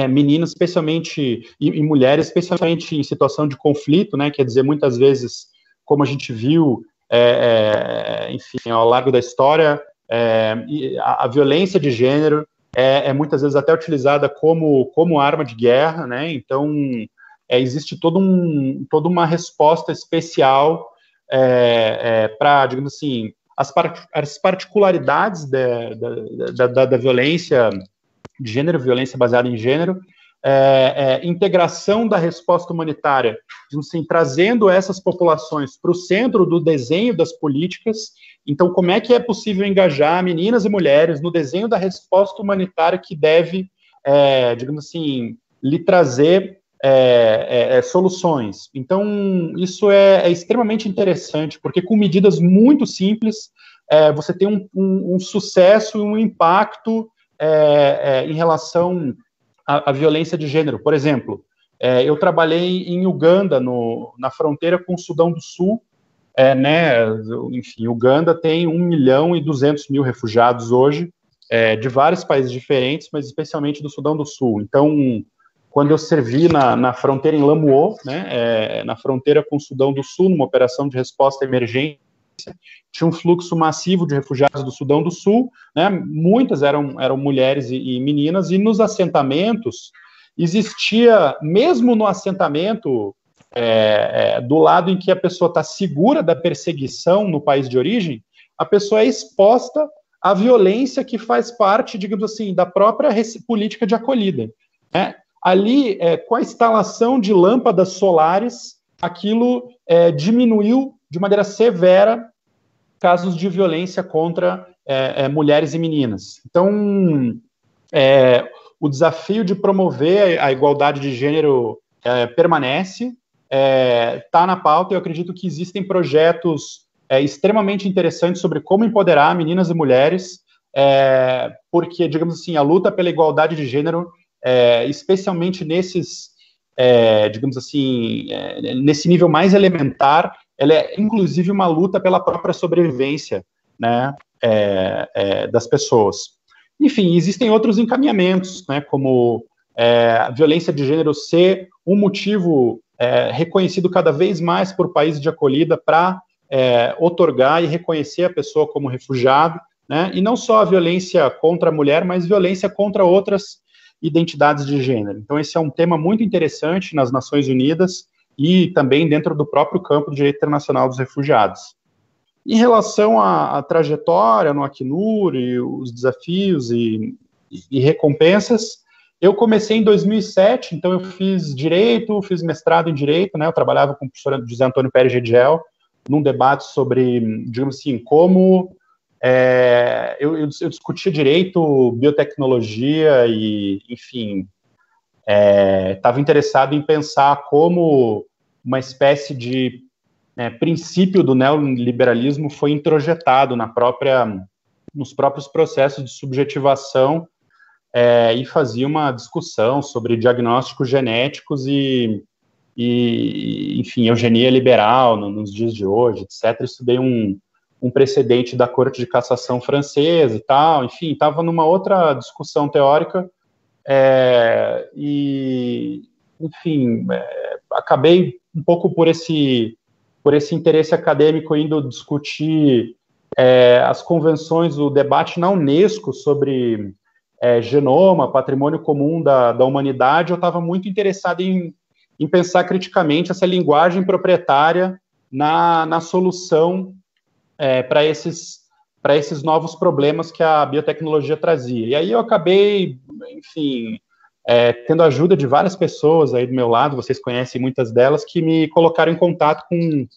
meninas, especialmente, e mulheres, especialmente em situação de conflito, né? Quer dizer, muitas vezes, como a gente viu, enfim, ao largo da história, a violência de gênero muitas vezes até utilizada como arma de guerra, né? Então, existe toda uma resposta especial para, digamos assim, as particularidades da violência de gênero, violência baseada em gênero, integração da resposta humanitária, assim, trazendo essas populações para o centro do desenho das políticas. Então, como é que é possível engajar meninas e mulheres no desenho da resposta humanitária que deve, digamos assim, lhe trazer soluções? Então, isso é extremamente interessante, porque com medidas muito simples, você tem um sucesso e um impacto em relação à violência de gênero. Por exemplo, eu trabalhei em Uganda, na fronteira com o Sudão do Sul, né? Enfim, Uganda tem 1.200.000 refugiados hoje, de vários países diferentes, mas especialmente do Sudão do Sul. Então, quando eu servi na fronteira em Lamuô, né, na fronteira com o Sudão do Sul, numa operação de resposta à emergência, tinha um fluxo massivo de refugiados do Sudão do Sul, né, muitas eram mulheres e meninas, e nos assentamentos existia, mesmo no assentamento, do lado em que a pessoa está segura da perseguição no país de origem, a pessoa é exposta à violência que faz parte, digamos assim, da própria política de acolhida, né? Ali, com a instalação de lâmpadas solares, aquilo diminuiu de maneira severa casos de violência contra mulheres e meninas. Então, o desafio de promover a igualdade de gênero permanece, está na pauta. Eu acredito que existem projetos extremamente interessantes sobre como empoderar meninas e mulheres, porque, digamos assim, a luta pela igualdade de gênero, especialmente nesses, digamos assim, nesse nível mais elementar, ela é inclusive uma luta pela própria sobrevivência, né, das pessoas. Enfim, existem outros encaminhamentos, né, como a violência de gênero ser um motivo reconhecido cada vez mais por países de acolhida para outorgar e reconhecer a pessoa como refugiado, né, e não só a violência contra a mulher, mas violência contra outras identidades de gênero. Então, esse é um tema muito interessante nas Nações Unidas e também dentro do próprio campo do direito internacional dos refugiados. Em relação à trajetória no Acnur e os desafios e recompensas, eu comecei em 2007, então eu fiz direito, fiz mestrado em direito, né, eu trabalhava com o professor José Antônio Pérez Gediel, num debate sobre, digamos assim, como eu discutia direito, biotecnologia e, enfim, estava interessado em pensar como uma espécie de princípio do neoliberalismo foi introjetado nos próprios processos de subjetivação, e fazia uma discussão sobre diagnósticos genéticos e enfim, eugenia liberal nos dias de hoje, etc. Estudei um precedente da Corte de Cassação francesa e tal, enfim, estava numa outra discussão teórica, e, enfim, acabei um pouco por esse interesse acadêmico indo discutir as convenções, o debate na Unesco sobre genoma, patrimônio comum da humanidade. Eu estava muito interessado em pensar criticamente essa linguagem proprietária na solução para esses novos problemas que a biotecnologia trazia. E aí eu acabei, enfim, tendo a ajuda de várias pessoas aí do meu lado, vocês conhecem muitas delas, que me colocaram em contato com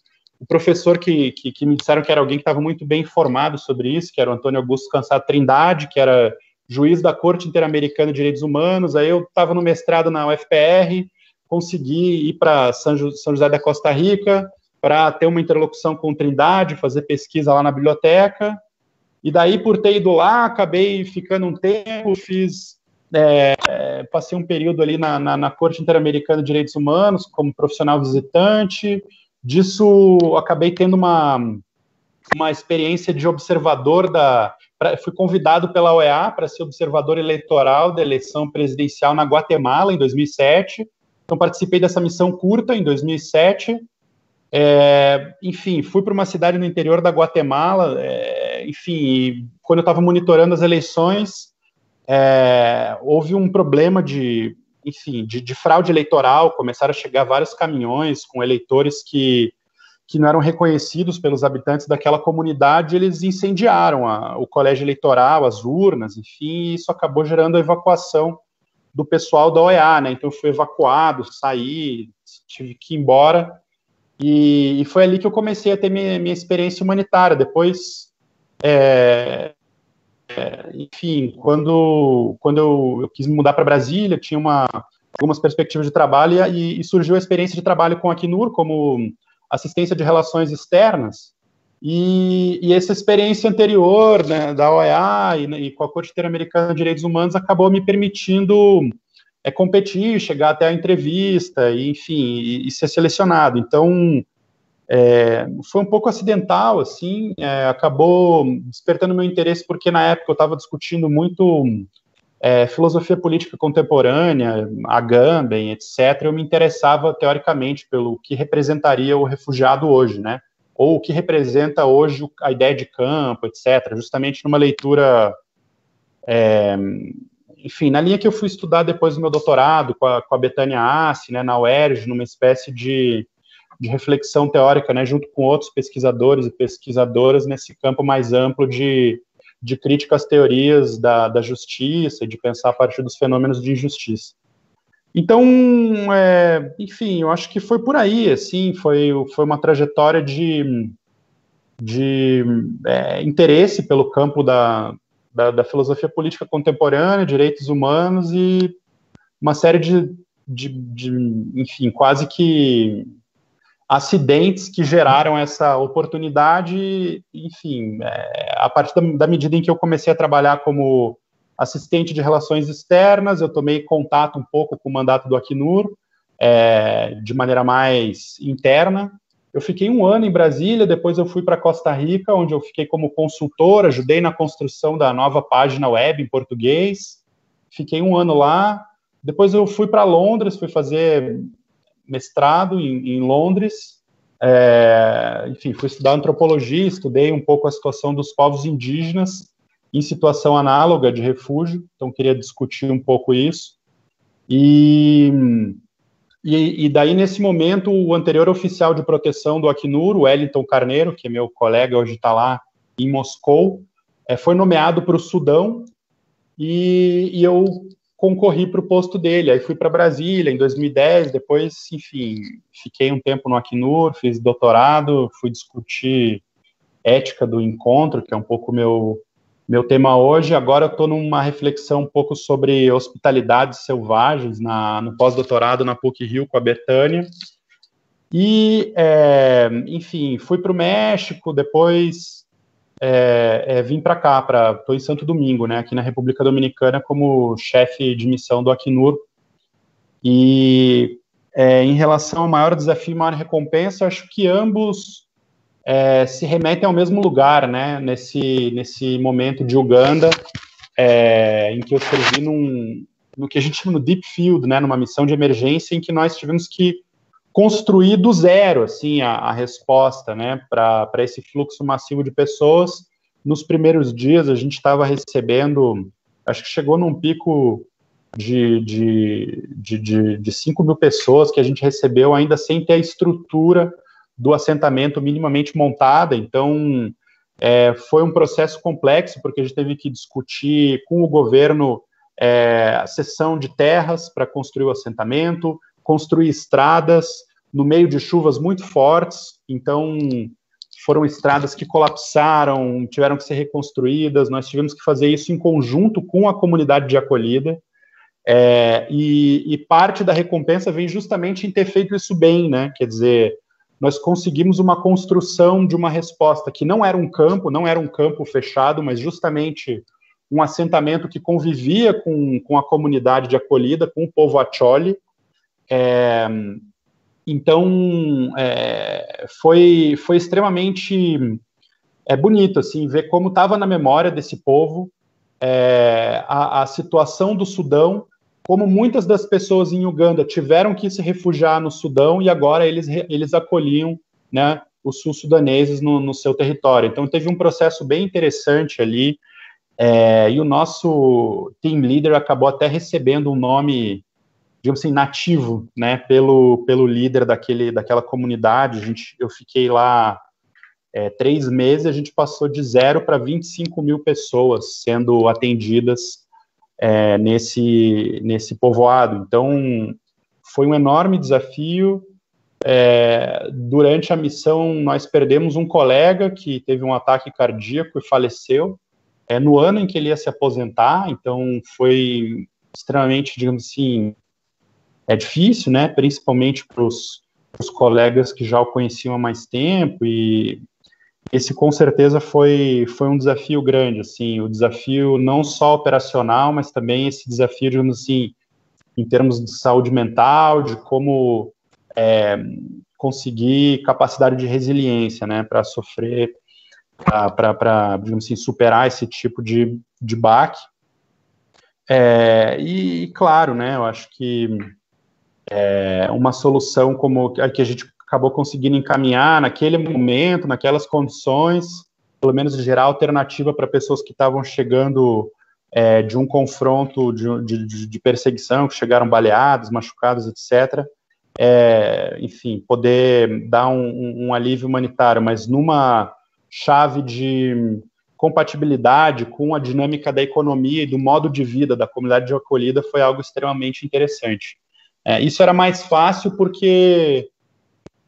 o professor que me disseram que era alguém que estava muito bem informado sobre isso, que era o Antônio Augusto Cansado Trindade, que era juiz da Corte Interamericana de Direitos Humanos. Aí eu estava no mestrado na UFPR, consegui ir para São José da Costa Rica, para ter uma interlocução com o Trindade, fazer pesquisa lá na biblioteca, e daí, por ter ido lá, acabei ficando um tempo, fiz passei um período ali na Corte Interamericana de Direitos Humanos como profissional visitante. Disso, acabei tendo uma experiência de observador fui convidado pela OEA para ser observador eleitoral da eleição presidencial na Guatemala, em 2007. Então, participei dessa missão curta em 2007. Enfim, fui para uma cidade no interior da Guatemala. Enfim, quando eu estava monitorando as eleições, houve um problema de fraude eleitoral. Começaram a chegar vários caminhões com eleitores que não eram reconhecidos pelos habitantes daquela comunidade. Eles incendiaram o colégio eleitoral, as urnas, enfim, e isso acabou gerando a evacuação do pessoal da OEA, né? Então eu fui evacuado, saí, tive que ir embora, e foi ali que eu comecei a ter minha experiência humanitária. Depois, enfim, quando eu quis me mudar para Brasília, tinha algumas perspectivas de trabalho, e surgiu a experiência de trabalho com a Acnur como assistência de relações externas, e essa experiência anterior, né, da OEA e com a Corte Interamericana de Direitos Humanos acabou me permitindo competir, chegar até a entrevista, e, enfim, e ser selecionado. Então, foi um pouco acidental, assim, acabou despertando meu interesse, porque na época eu estava discutindo muito filosofia política contemporânea, Agamben, etc. Eu me interessava, teoricamente, pelo que representaria o refugiado hoje, né? Ou o que representa hoje a ideia de campo, etc. Justamente numa leitura, enfim, na linha que eu fui estudar depois do meu doutorado, com a Betânia Assi, né, na UERJ, numa espécie de reflexão teórica, né, junto com outros pesquisadores e pesquisadoras nesse campo mais amplo de crítica às teorias da justiça e de pensar a partir dos fenômenos de injustiça. Então, enfim, eu acho que foi por aí, assim, foi uma trajetória de interesse pelo campo da filosofia política contemporânea, direitos humanos, e uma série enfim, quase que acidentes que geraram essa oportunidade. Enfim, a partir da medida em que eu comecei a trabalhar como assistente de relações externas, eu tomei contato um pouco com o mandato do Acnur, de maneira mais interna. Eu fiquei 1 ano em Brasília, depois eu fui para Costa Rica, onde eu fiquei como consultor, ajudei na construção da nova página web em português, fiquei 1 ano lá. Depois eu fui para Londres, fui fazer mestrado em Londres, enfim, fui estudar antropologia, estudei um pouco a situação dos povos indígenas em situação análoga de refúgio, então queria discutir um pouco isso. E daí, nesse momento, o anterior oficial de proteção do Acnur, o Wellington Carneiro, que é meu colega, hoje está lá em Moscou, foi nomeado para o Sudão, e eu concorri para o posto dele. Aí fui para Brasília em 2010, depois, enfim, fiquei um tempo no Acnur, fiz doutorado, fui discutir ética do encontro, que é um pouco meu tema hoje. Agora eu estou numa reflexão um pouco sobre hospitalidades selvagens no pós-doutorado na PUC-Rio com a Betânia. E, enfim, fui para o México, depois vim para cá, estou em Santo Domingo, né, aqui na República Dominicana, como chefe de missão do Acnur. E em relação ao maior desafio e maior recompensa, acho que ambos se remetem ao mesmo lugar, né, nesse momento de Uganda, em que eu servi no que a gente chama no Deep Field, né, numa missão de emergência, em que nós tivemos que construir do zero, assim, a resposta, né, para esse fluxo massivo de pessoas. Nos primeiros dias, a gente estava recebendo, acho que chegou num pico de 5.000 pessoas que a gente recebeu ainda sem ter a estrutura do assentamento minimamente montada. Então, foi um processo complexo, porque a gente teve que discutir com o governo a cessão de terras para construir o assentamento, construir estradas no meio de chuvas muito fortes. Então, foram estradas que colapsaram, tiveram que ser reconstruídas. Nós tivemos que fazer isso em conjunto com a comunidade de acolhida, e parte da recompensa vem justamente em ter feito isso bem, né? Quer dizer, nós conseguimos uma construção de uma resposta que não era um campo fechado, mas justamente um assentamento que convivia com a comunidade de acolhida, com o povo Acholi. Então, foi extremamente bonito, assim, ver como estava na memória desse povo a situação do Sudão, como muitas das pessoas em Uganda tiveram que se refugiar no Sudão e agora eles acolhiam, né, os sul-sudaneses no seu território. Então, teve um processo bem interessante ali, e o nosso team leader acabou até recebendo um nome, digamos assim, nativo, né, pelo líder daquela comunidade. Eu fiquei lá 3 meses, a gente passou de 0 para 25 mil pessoas sendo atendidas nesse povoado. Então, foi um enorme desafio. Durante a missão, nós perdemos um colega que teve um ataque cardíaco e faleceu no ano em que ele ia se aposentar. Então, foi extremamente, digamos assim, difícil, né, principalmente para os colegas que já o conheciam há mais tempo, e esse com certeza foi um desafio grande, assim, o desafio não só operacional, mas também esse desafio, digamos assim, em termos de saúde mental, de como conseguir capacidade de resiliência, né, para sofrer, para, digamos assim, superar esse tipo de baque. E, claro, né, eu acho que uma solução como a que a gente acabou conseguindo encaminhar naquele momento, naquelas condições, pelo menos de gerar alternativa para pessoas que estavam chegando de um confronto de perseguição, que chegaram baleados, machucados, etc. Enfim, poder dar um alívio humanitário, mas numa chave de compatibilidade com a dinâmica da economia e do modo de vida da comunidade de acolhida, foi algo extremamente interessante. Isso era mais fácil porque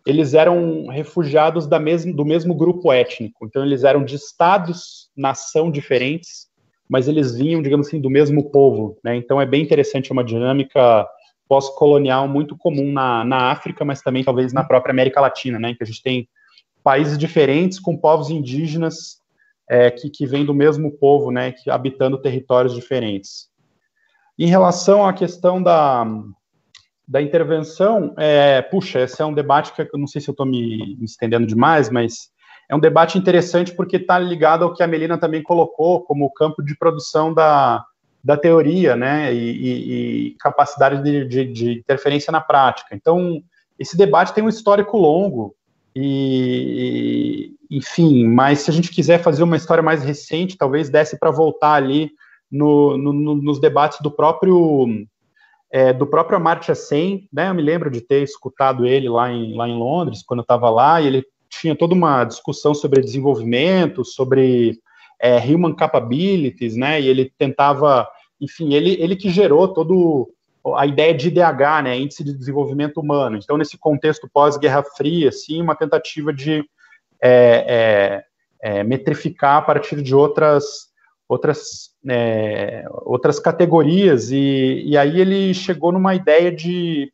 eles eram refugiados do mesmo grupo étnico, então eles eram de estados-nação diferentes, mas eles vinham, digamos assim, do mesmo povo, né? Então é bem interessante, uma dinâmica pós-colonial muito comum na África, mas também talvez na própria América Latina, né? Que a gente tem países diferentes com povos indígenas que vêm do mesmo povo, né? Que habitando territórios diferentes. Em relação à questão da intervenção, esse é um debate que eu não sei se eu estou me estendendo demais, mas é um debate interessante porque está ligado ao que a Melina também colocou como campo de produção da teoria, né, e capacidade de interferência na prática. Então, esse debate tem um histórico longo, enfim, mas se a gente quiser fazer uma história mais recente, talvez desse para voltar ali nos debates do próprio Amartya Sen, né? Eu me lembro de ter escutado ele lá em Londres, quando eu estava lá, e ele tinha toda uma discussão sobre desenvolvimento, sobre human capabilities, né? E ele tentava, enfim, ele que gerou toda a ideia de IDH, né? Índice de Desenvolvimento Humano. Então, nesse contexto pós-Guerra Fria, assim, uma tentativa de metrificar a partir de outras categorias, e aí ele chegou numa ideia de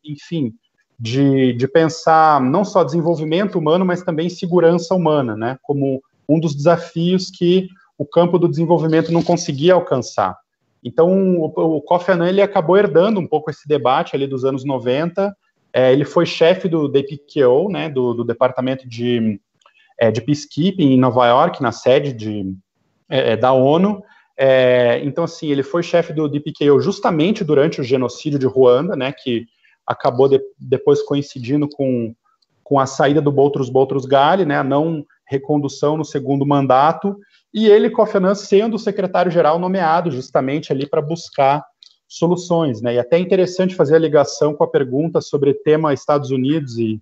pensar não só desenvolvimento humano, mas também segurança humana, né, como um dos desafios que o campo do desenvolvimento não conseguia alcançar. Então, o Kofi Annan, ele acabou herdando um pouco esse debate ali dos anos 90, ele foi chefe do DPKO, né, do Departamento de Peacekeeping em Nova York, na sede da ONU. Então, assim, ele foi chefe do DPKO justamente durante o genocídio de Ruanda, né, que acabou depois coincidindo com a saída do Boutros Ghali, né, a não recondução no segundo mandato, e ele, Kofi Annan, sendo o secretário-geral nomeado justamente ali para buscar soluções, né, e até é interessante fazer a ligação com a pergunta sobre o tema Estados Unidos e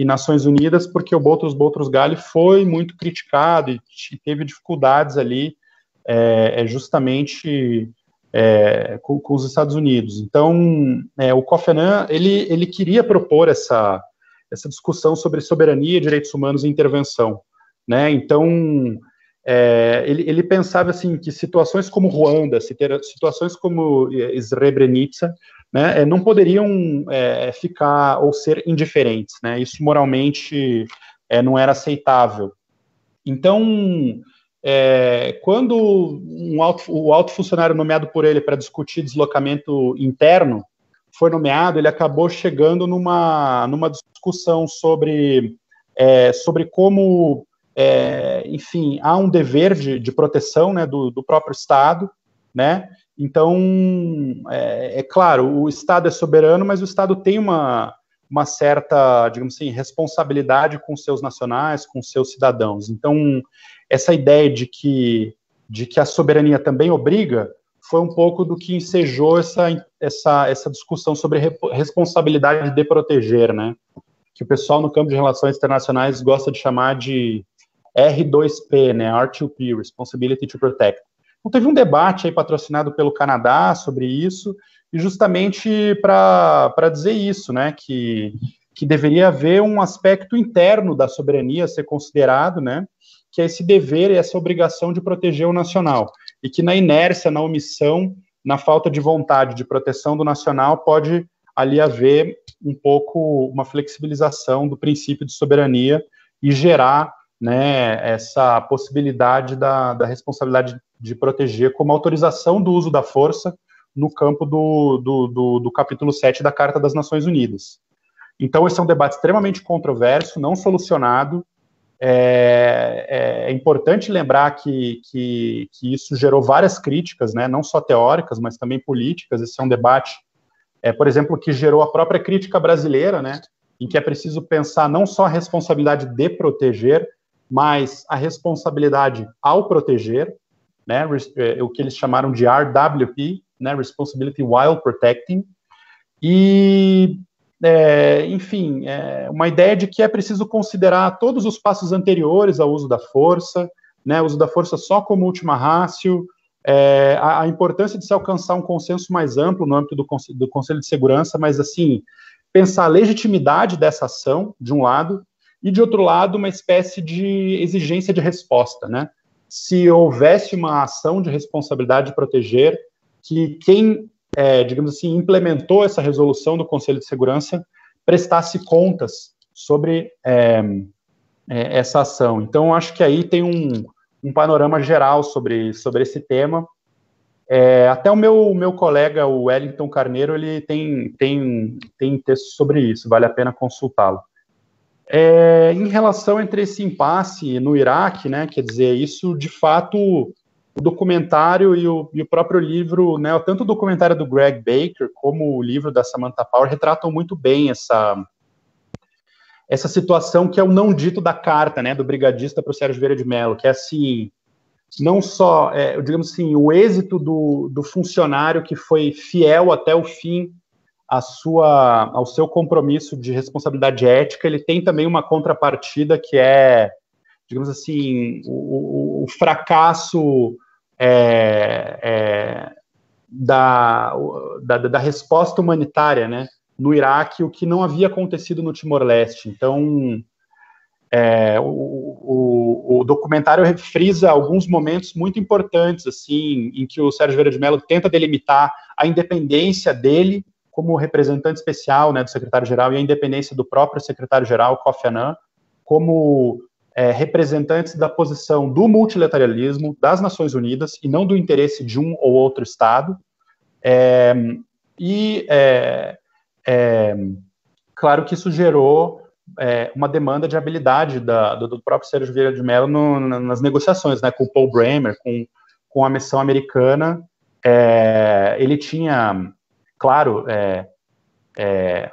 Nações Unidas, porque o Boutros Ghali foi muito criticado e teve dificuldades ali justamente com os Estados Unidos. Então, o Kofi Annan, ele queria propor essa discussão sobre soberania, direitos humanos e intervenção, né? Então, ele pensava assim que situações como Ruanda, situações como Srebrenica, né, não poderiam ficar ou ser indiferentes, né? Isso moralmente não era aceitável. Então, quando o alto funcionário nomeado por ele para discutir deslocamento interno foi nomeado, ele acabou chegando numa discussão sobre como, enfim, há um dever de proteção, né, do próprio Estado, né? Então, claro, o Estado é soberano, mas o Estado tem uma certa, digamos assim, responsabilidade com seus nacionais, com seus cidadãos. Então, essa ideia de que a soberania também obriga foi um pouco do que ensejou essa discussão sobre responsabilidade de proteger, né? Que o pessoal no campo de relações internacionais gosta de chamar de R2P, né? R2P, Responsibility to Protect. Então, teve um debate aí patrocinado pelo Canadá sobre isso, e justamente para dizer isso, né? Que deveria haver um aspecto interno da soberania a ser considerado, né? Que é esse dever e essa obrigação de proteger o nacional, e que na inércia, na omissão, na falta de vontade de proteção do nacional, pode ali haver um pouco uma flexibilização do princípio de soberania e gerar, né, essa possibilidade da responsabilidade de proteger como autorização do uso da força no campo do capítulo 7 da Carta das Nações Unidas. Então, esse é um debate extremamente controverso, não solucionado. É importante lembrar que isso gerou várias críticas, né, não só teóricas, mas também políticas. Esse é um debate, por exemplo, que gerou a própria crítica brasileira, né, em que é preciso pensar não só a responsabilidade de proteger, mas a responsabilidade ao proteger, né, o que eles chamaram de RWP, né, Responsibility While Protecting, e enfim, uma ideia de que é preciso considerar todos os passos anteriores ao uso da força, né, o uso da força só como última ratio, a importância de se alcançar um consenso mais amplo no âmbito do Conselho de Segurança, mas, assim, pensar a legitimidade dessa ação, de um lado, e, de outro lado, uma espécie de exigência de resposta, né? Se houvesse uma ação de responsabilidade de proteger, que quem digamos assim, implementou essa resolução do Conselho de Segurança, prestasse contas sobre essa ação. Então, acho que aí tem um panorama geral sobre esse tema. Até o meu colega, o Wellington Carneiro, ele tem texto sobre isso, vale a pena consultá-lo. Em relação entre esse impasse no Iraque, né, quer dizer, isso, de fato, o documentário e o próprio livro, né, tanto o documentário do Greg Baker como o livro da Samantha Power retratam muito bem essa situação que é o não dito da carta, né, do brigadista para o Sérgio Vieira de Mello, que é assim, não só, digamos assim, o êxito do funcionário que foi fiel até o fim ao seu compromisso de responsabilidade ética, ele tem também uma contrapartida que é, digamos assim, o fracasso da resposta humanitária, né, no Iraque, o que não havia acontecido no Timor-Leste. Então, o documentário frisa alguns momentos muito importantes, assim, em que o Sérgio Vieira de Mello tenta delimitar a independência dele como representante especial, né, do secretário-geral, e a independência do próprio secretário-geral, Kofi Annan, como representantes da posição do multilateralismo, das Nações Unidas, e não do interesse de um ou outro Estado. Claro que isso gerou uma demanda de habilidade do próprio Sérgio Vieira de Mello nas negociações, né, com o Paul Bremer, com a missão americana. Ele tinha, claro,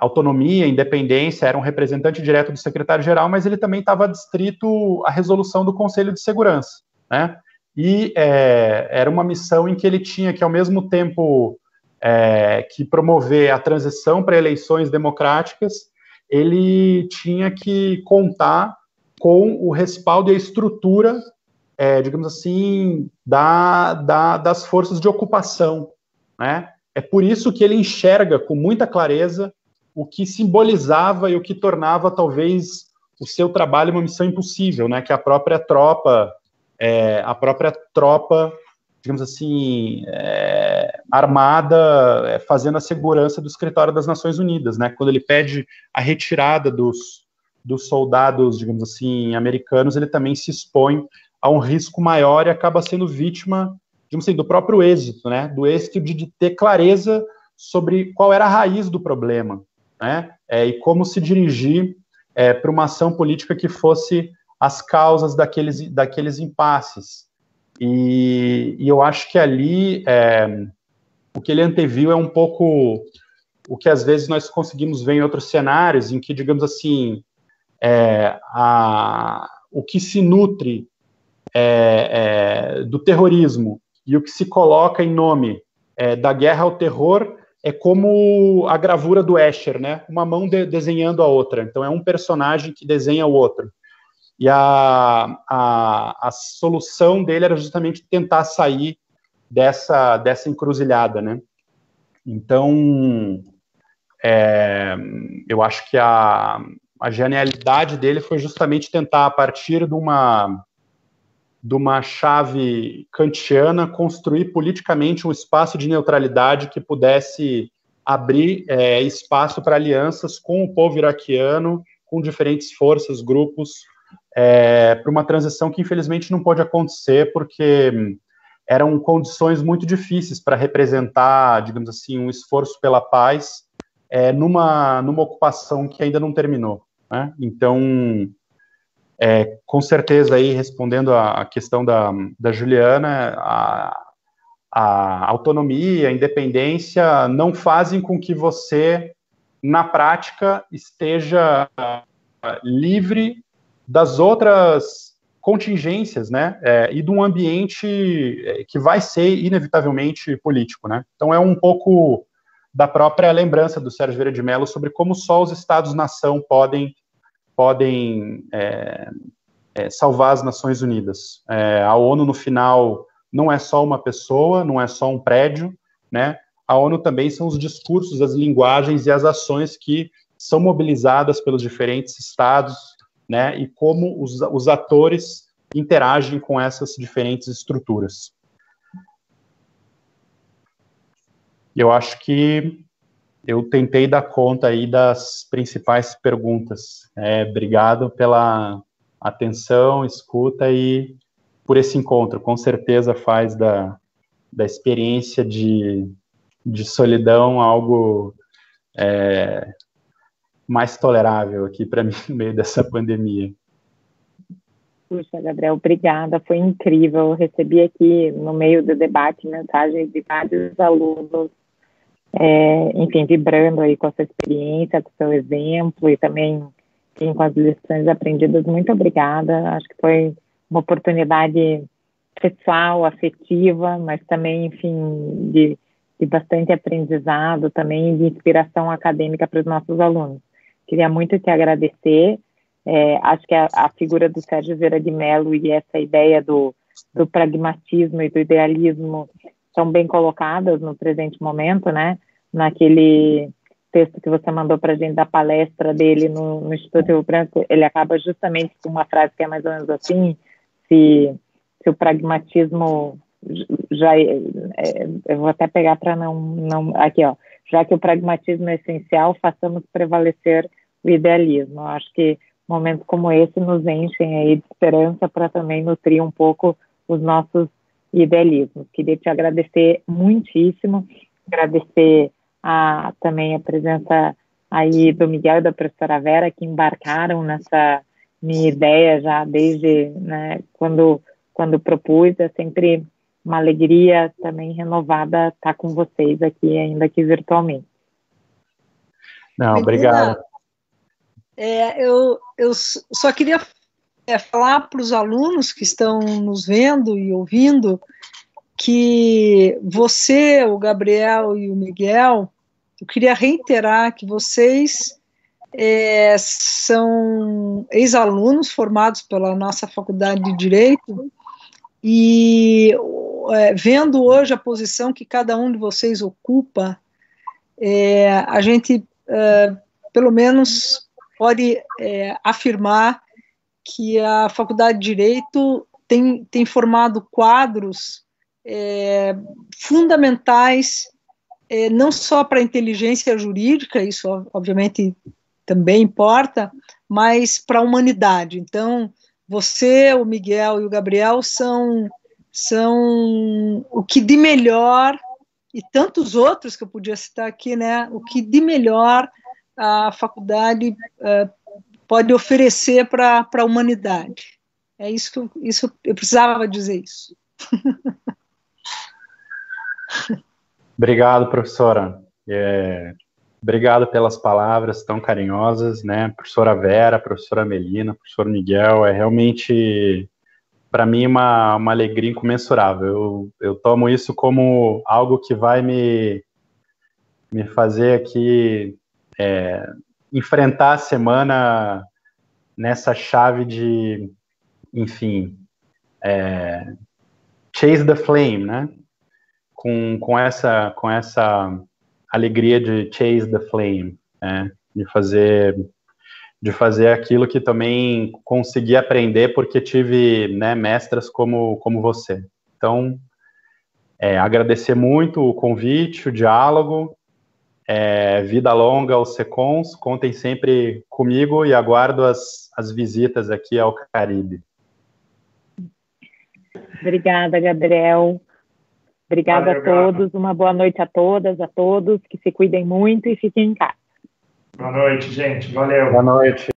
autonomia, independência, era um representante direto do secretário-geral, mas ele também estava adstrito à resolução do Conselho de Segurança, né? E era uma missão em que ele tinha que, ao mesmo tempo que promover a transição para eleições democráticas, ele tinha que contar com o respaldo e a estrutura, digamos assim, das forças de ocupação, né? É por isso que ele enxerga com muita clareza o que simbolizava e o que tornava, talvez, o seu trabalho uma missão impossível, né? Que a própria tropa, digamos assim, armada, fazendo a segurança do escritório das Nações Unidas, né? Quando ele pede a retirada dos soldados, digamos assim, americanos, ele também se expõe a um risco maior e acaba sendo vítima, digamos assim, do próprio êxito, né? Do êxito de ter clareza sobre qual era a raiz do problema, né? E como se dirigir para uma ação política que fosse as causas daqueles impasses. E eu acho que ali o que ele anteviu é um pouco o que às vezes nós conseguimos ver em outros cenários, em que, digamos assim, o que se nutre do terrorismo e o que se coloca em nome da guerra ao terror é como a gravura do Escher, né? Uma mão desenhando a outra. Então é um personagem que desenha o outro. E a solução dele era justamente tentar sair dessa encruzilhada, né? Então, eu acho que a genialidade dele foi justamente tentar, a partir de uma chave kantiana, construir politicamente um espaço de neutralidade que pudesse abrir espaço para alianças com o povo iraquiano, com diferentes forças, grupos, para uma transição que infelizmente não pôde acontecer, porque eram condições muito difíceis para representar, digamos assim, um esforço pela paz numa ocupação que ainda não terminou, né? Então, com certeza, aí, respondendo a questão da Juliana, a autonomia, a independência não fazem com que você, na prática, esteja livre das outras contingências, né, e de um ambiente que vai ser inevitavelmente político, né? Então é um pouco da própria lembrança do Sérgio Vieira de Mello sobre como só os Estados-nação podem salvar as Nações Unidas. A ONU, no final, não é só uma pessoa, não é só um prédio, né? A ONU também são os discursos, as linguagens e as ações que são mobilizadas pelos diferentes estados, né, e como os atores interagem com essas diferentes estruturas. Eu acho que eu tentei dar conta aí das principais perguntas. Obrigado pela atenção, escuta e por esse encontro. Com certeza faz da experiência de solidão algo mais tolerável aqui para mim no meio dessa pandemia. Puxa, Gabriel, obrigada, foi incrível. Eu recebi aqui no meio do debate mensagens de vários alunos, enfim, vibrando aí com a sua experiência, com o seu exemplo e também, enfim, com as lições aprendidas. Muito obrigada, acho que foi uma oportunidade pessoal, afetiva, mas também, enfim, de bastante aprendizado também, de inspiração acadêmica para os nossos alunos. Queria muito te agradecer. Acho que a figura do Sérgio Vieira de Mello e essa ideia do pragmatismo e do idealismo são bem colocadas no presente momento, né? Naquele texto que você mandou para a gente da palestra dele no Instituto Rio Branco, ele acaba justamente com uma frase que é mais ou menos assim: se o pragmatismo eu vou até pegar para não aqui, ó, já que o pragmatismo é essencial, façamos prevalecer o idealismo. Eu acho que momentos como esse nos enchem aí de esperança para também nutrir um pouco os nossos idealismos. Queria te agradecer muitíssimo, agradecer também a presença aí do Miguel e da professora Vera, que embarcaram nessa minha ideia já desde, né, quando propus. É sempre uma alegria também renovada estar com vocês aqui, ainda que virtualmente. Não, obrigado. Eu só queria falar para os alunos que estão nos vendo e ouvindo que você, o Gabriel e o Miguel, eu queria reiterar que vocês são ex-alunos formados pela nossa Faculdade de Direito e vendo hoje a posição que cada um de vocês ocupa, a gente pelo menos pode afirmar que a Faculdade de Direito tem formado quadros fundamentais, não só para a inteligência jurídica, isso obviamente também importa, mas para a humanidade. Então, você, o Miguel e o Gabriel são o que de melhor, e tantos outros que eu podia citar aqui, né? O que de melhor a faculdade pode oferecer para a humanidade. É isso que eu precisava dizer isso. Obrigado, professora. Obrigado pelas palavras tão carinhosas, né? Professora Vera, professora Melina, professor Miguel, é realmente, para mim, uma alegria incomensurável. Eu tomo isso como algo que vai me fazer aqui enfrentar a semana nessa chave de, enfim, chase the flame, né? Com essa alegria de chase the flame, né? De fazer aquilo que também consegui aprender porque tive, né, mestras como você. Então, agradecer muito o convite, o diálogo, vida longa aos Secons, contem sempre comigo e aguardo as visitas aqui ao Caribe. Obrigada, Gabriel. Obrigada a todos, uma boa noite a todas, a todos, que se cuidem muito e fiquem em casa. Boa noite, gente. Valeu. Boa noite.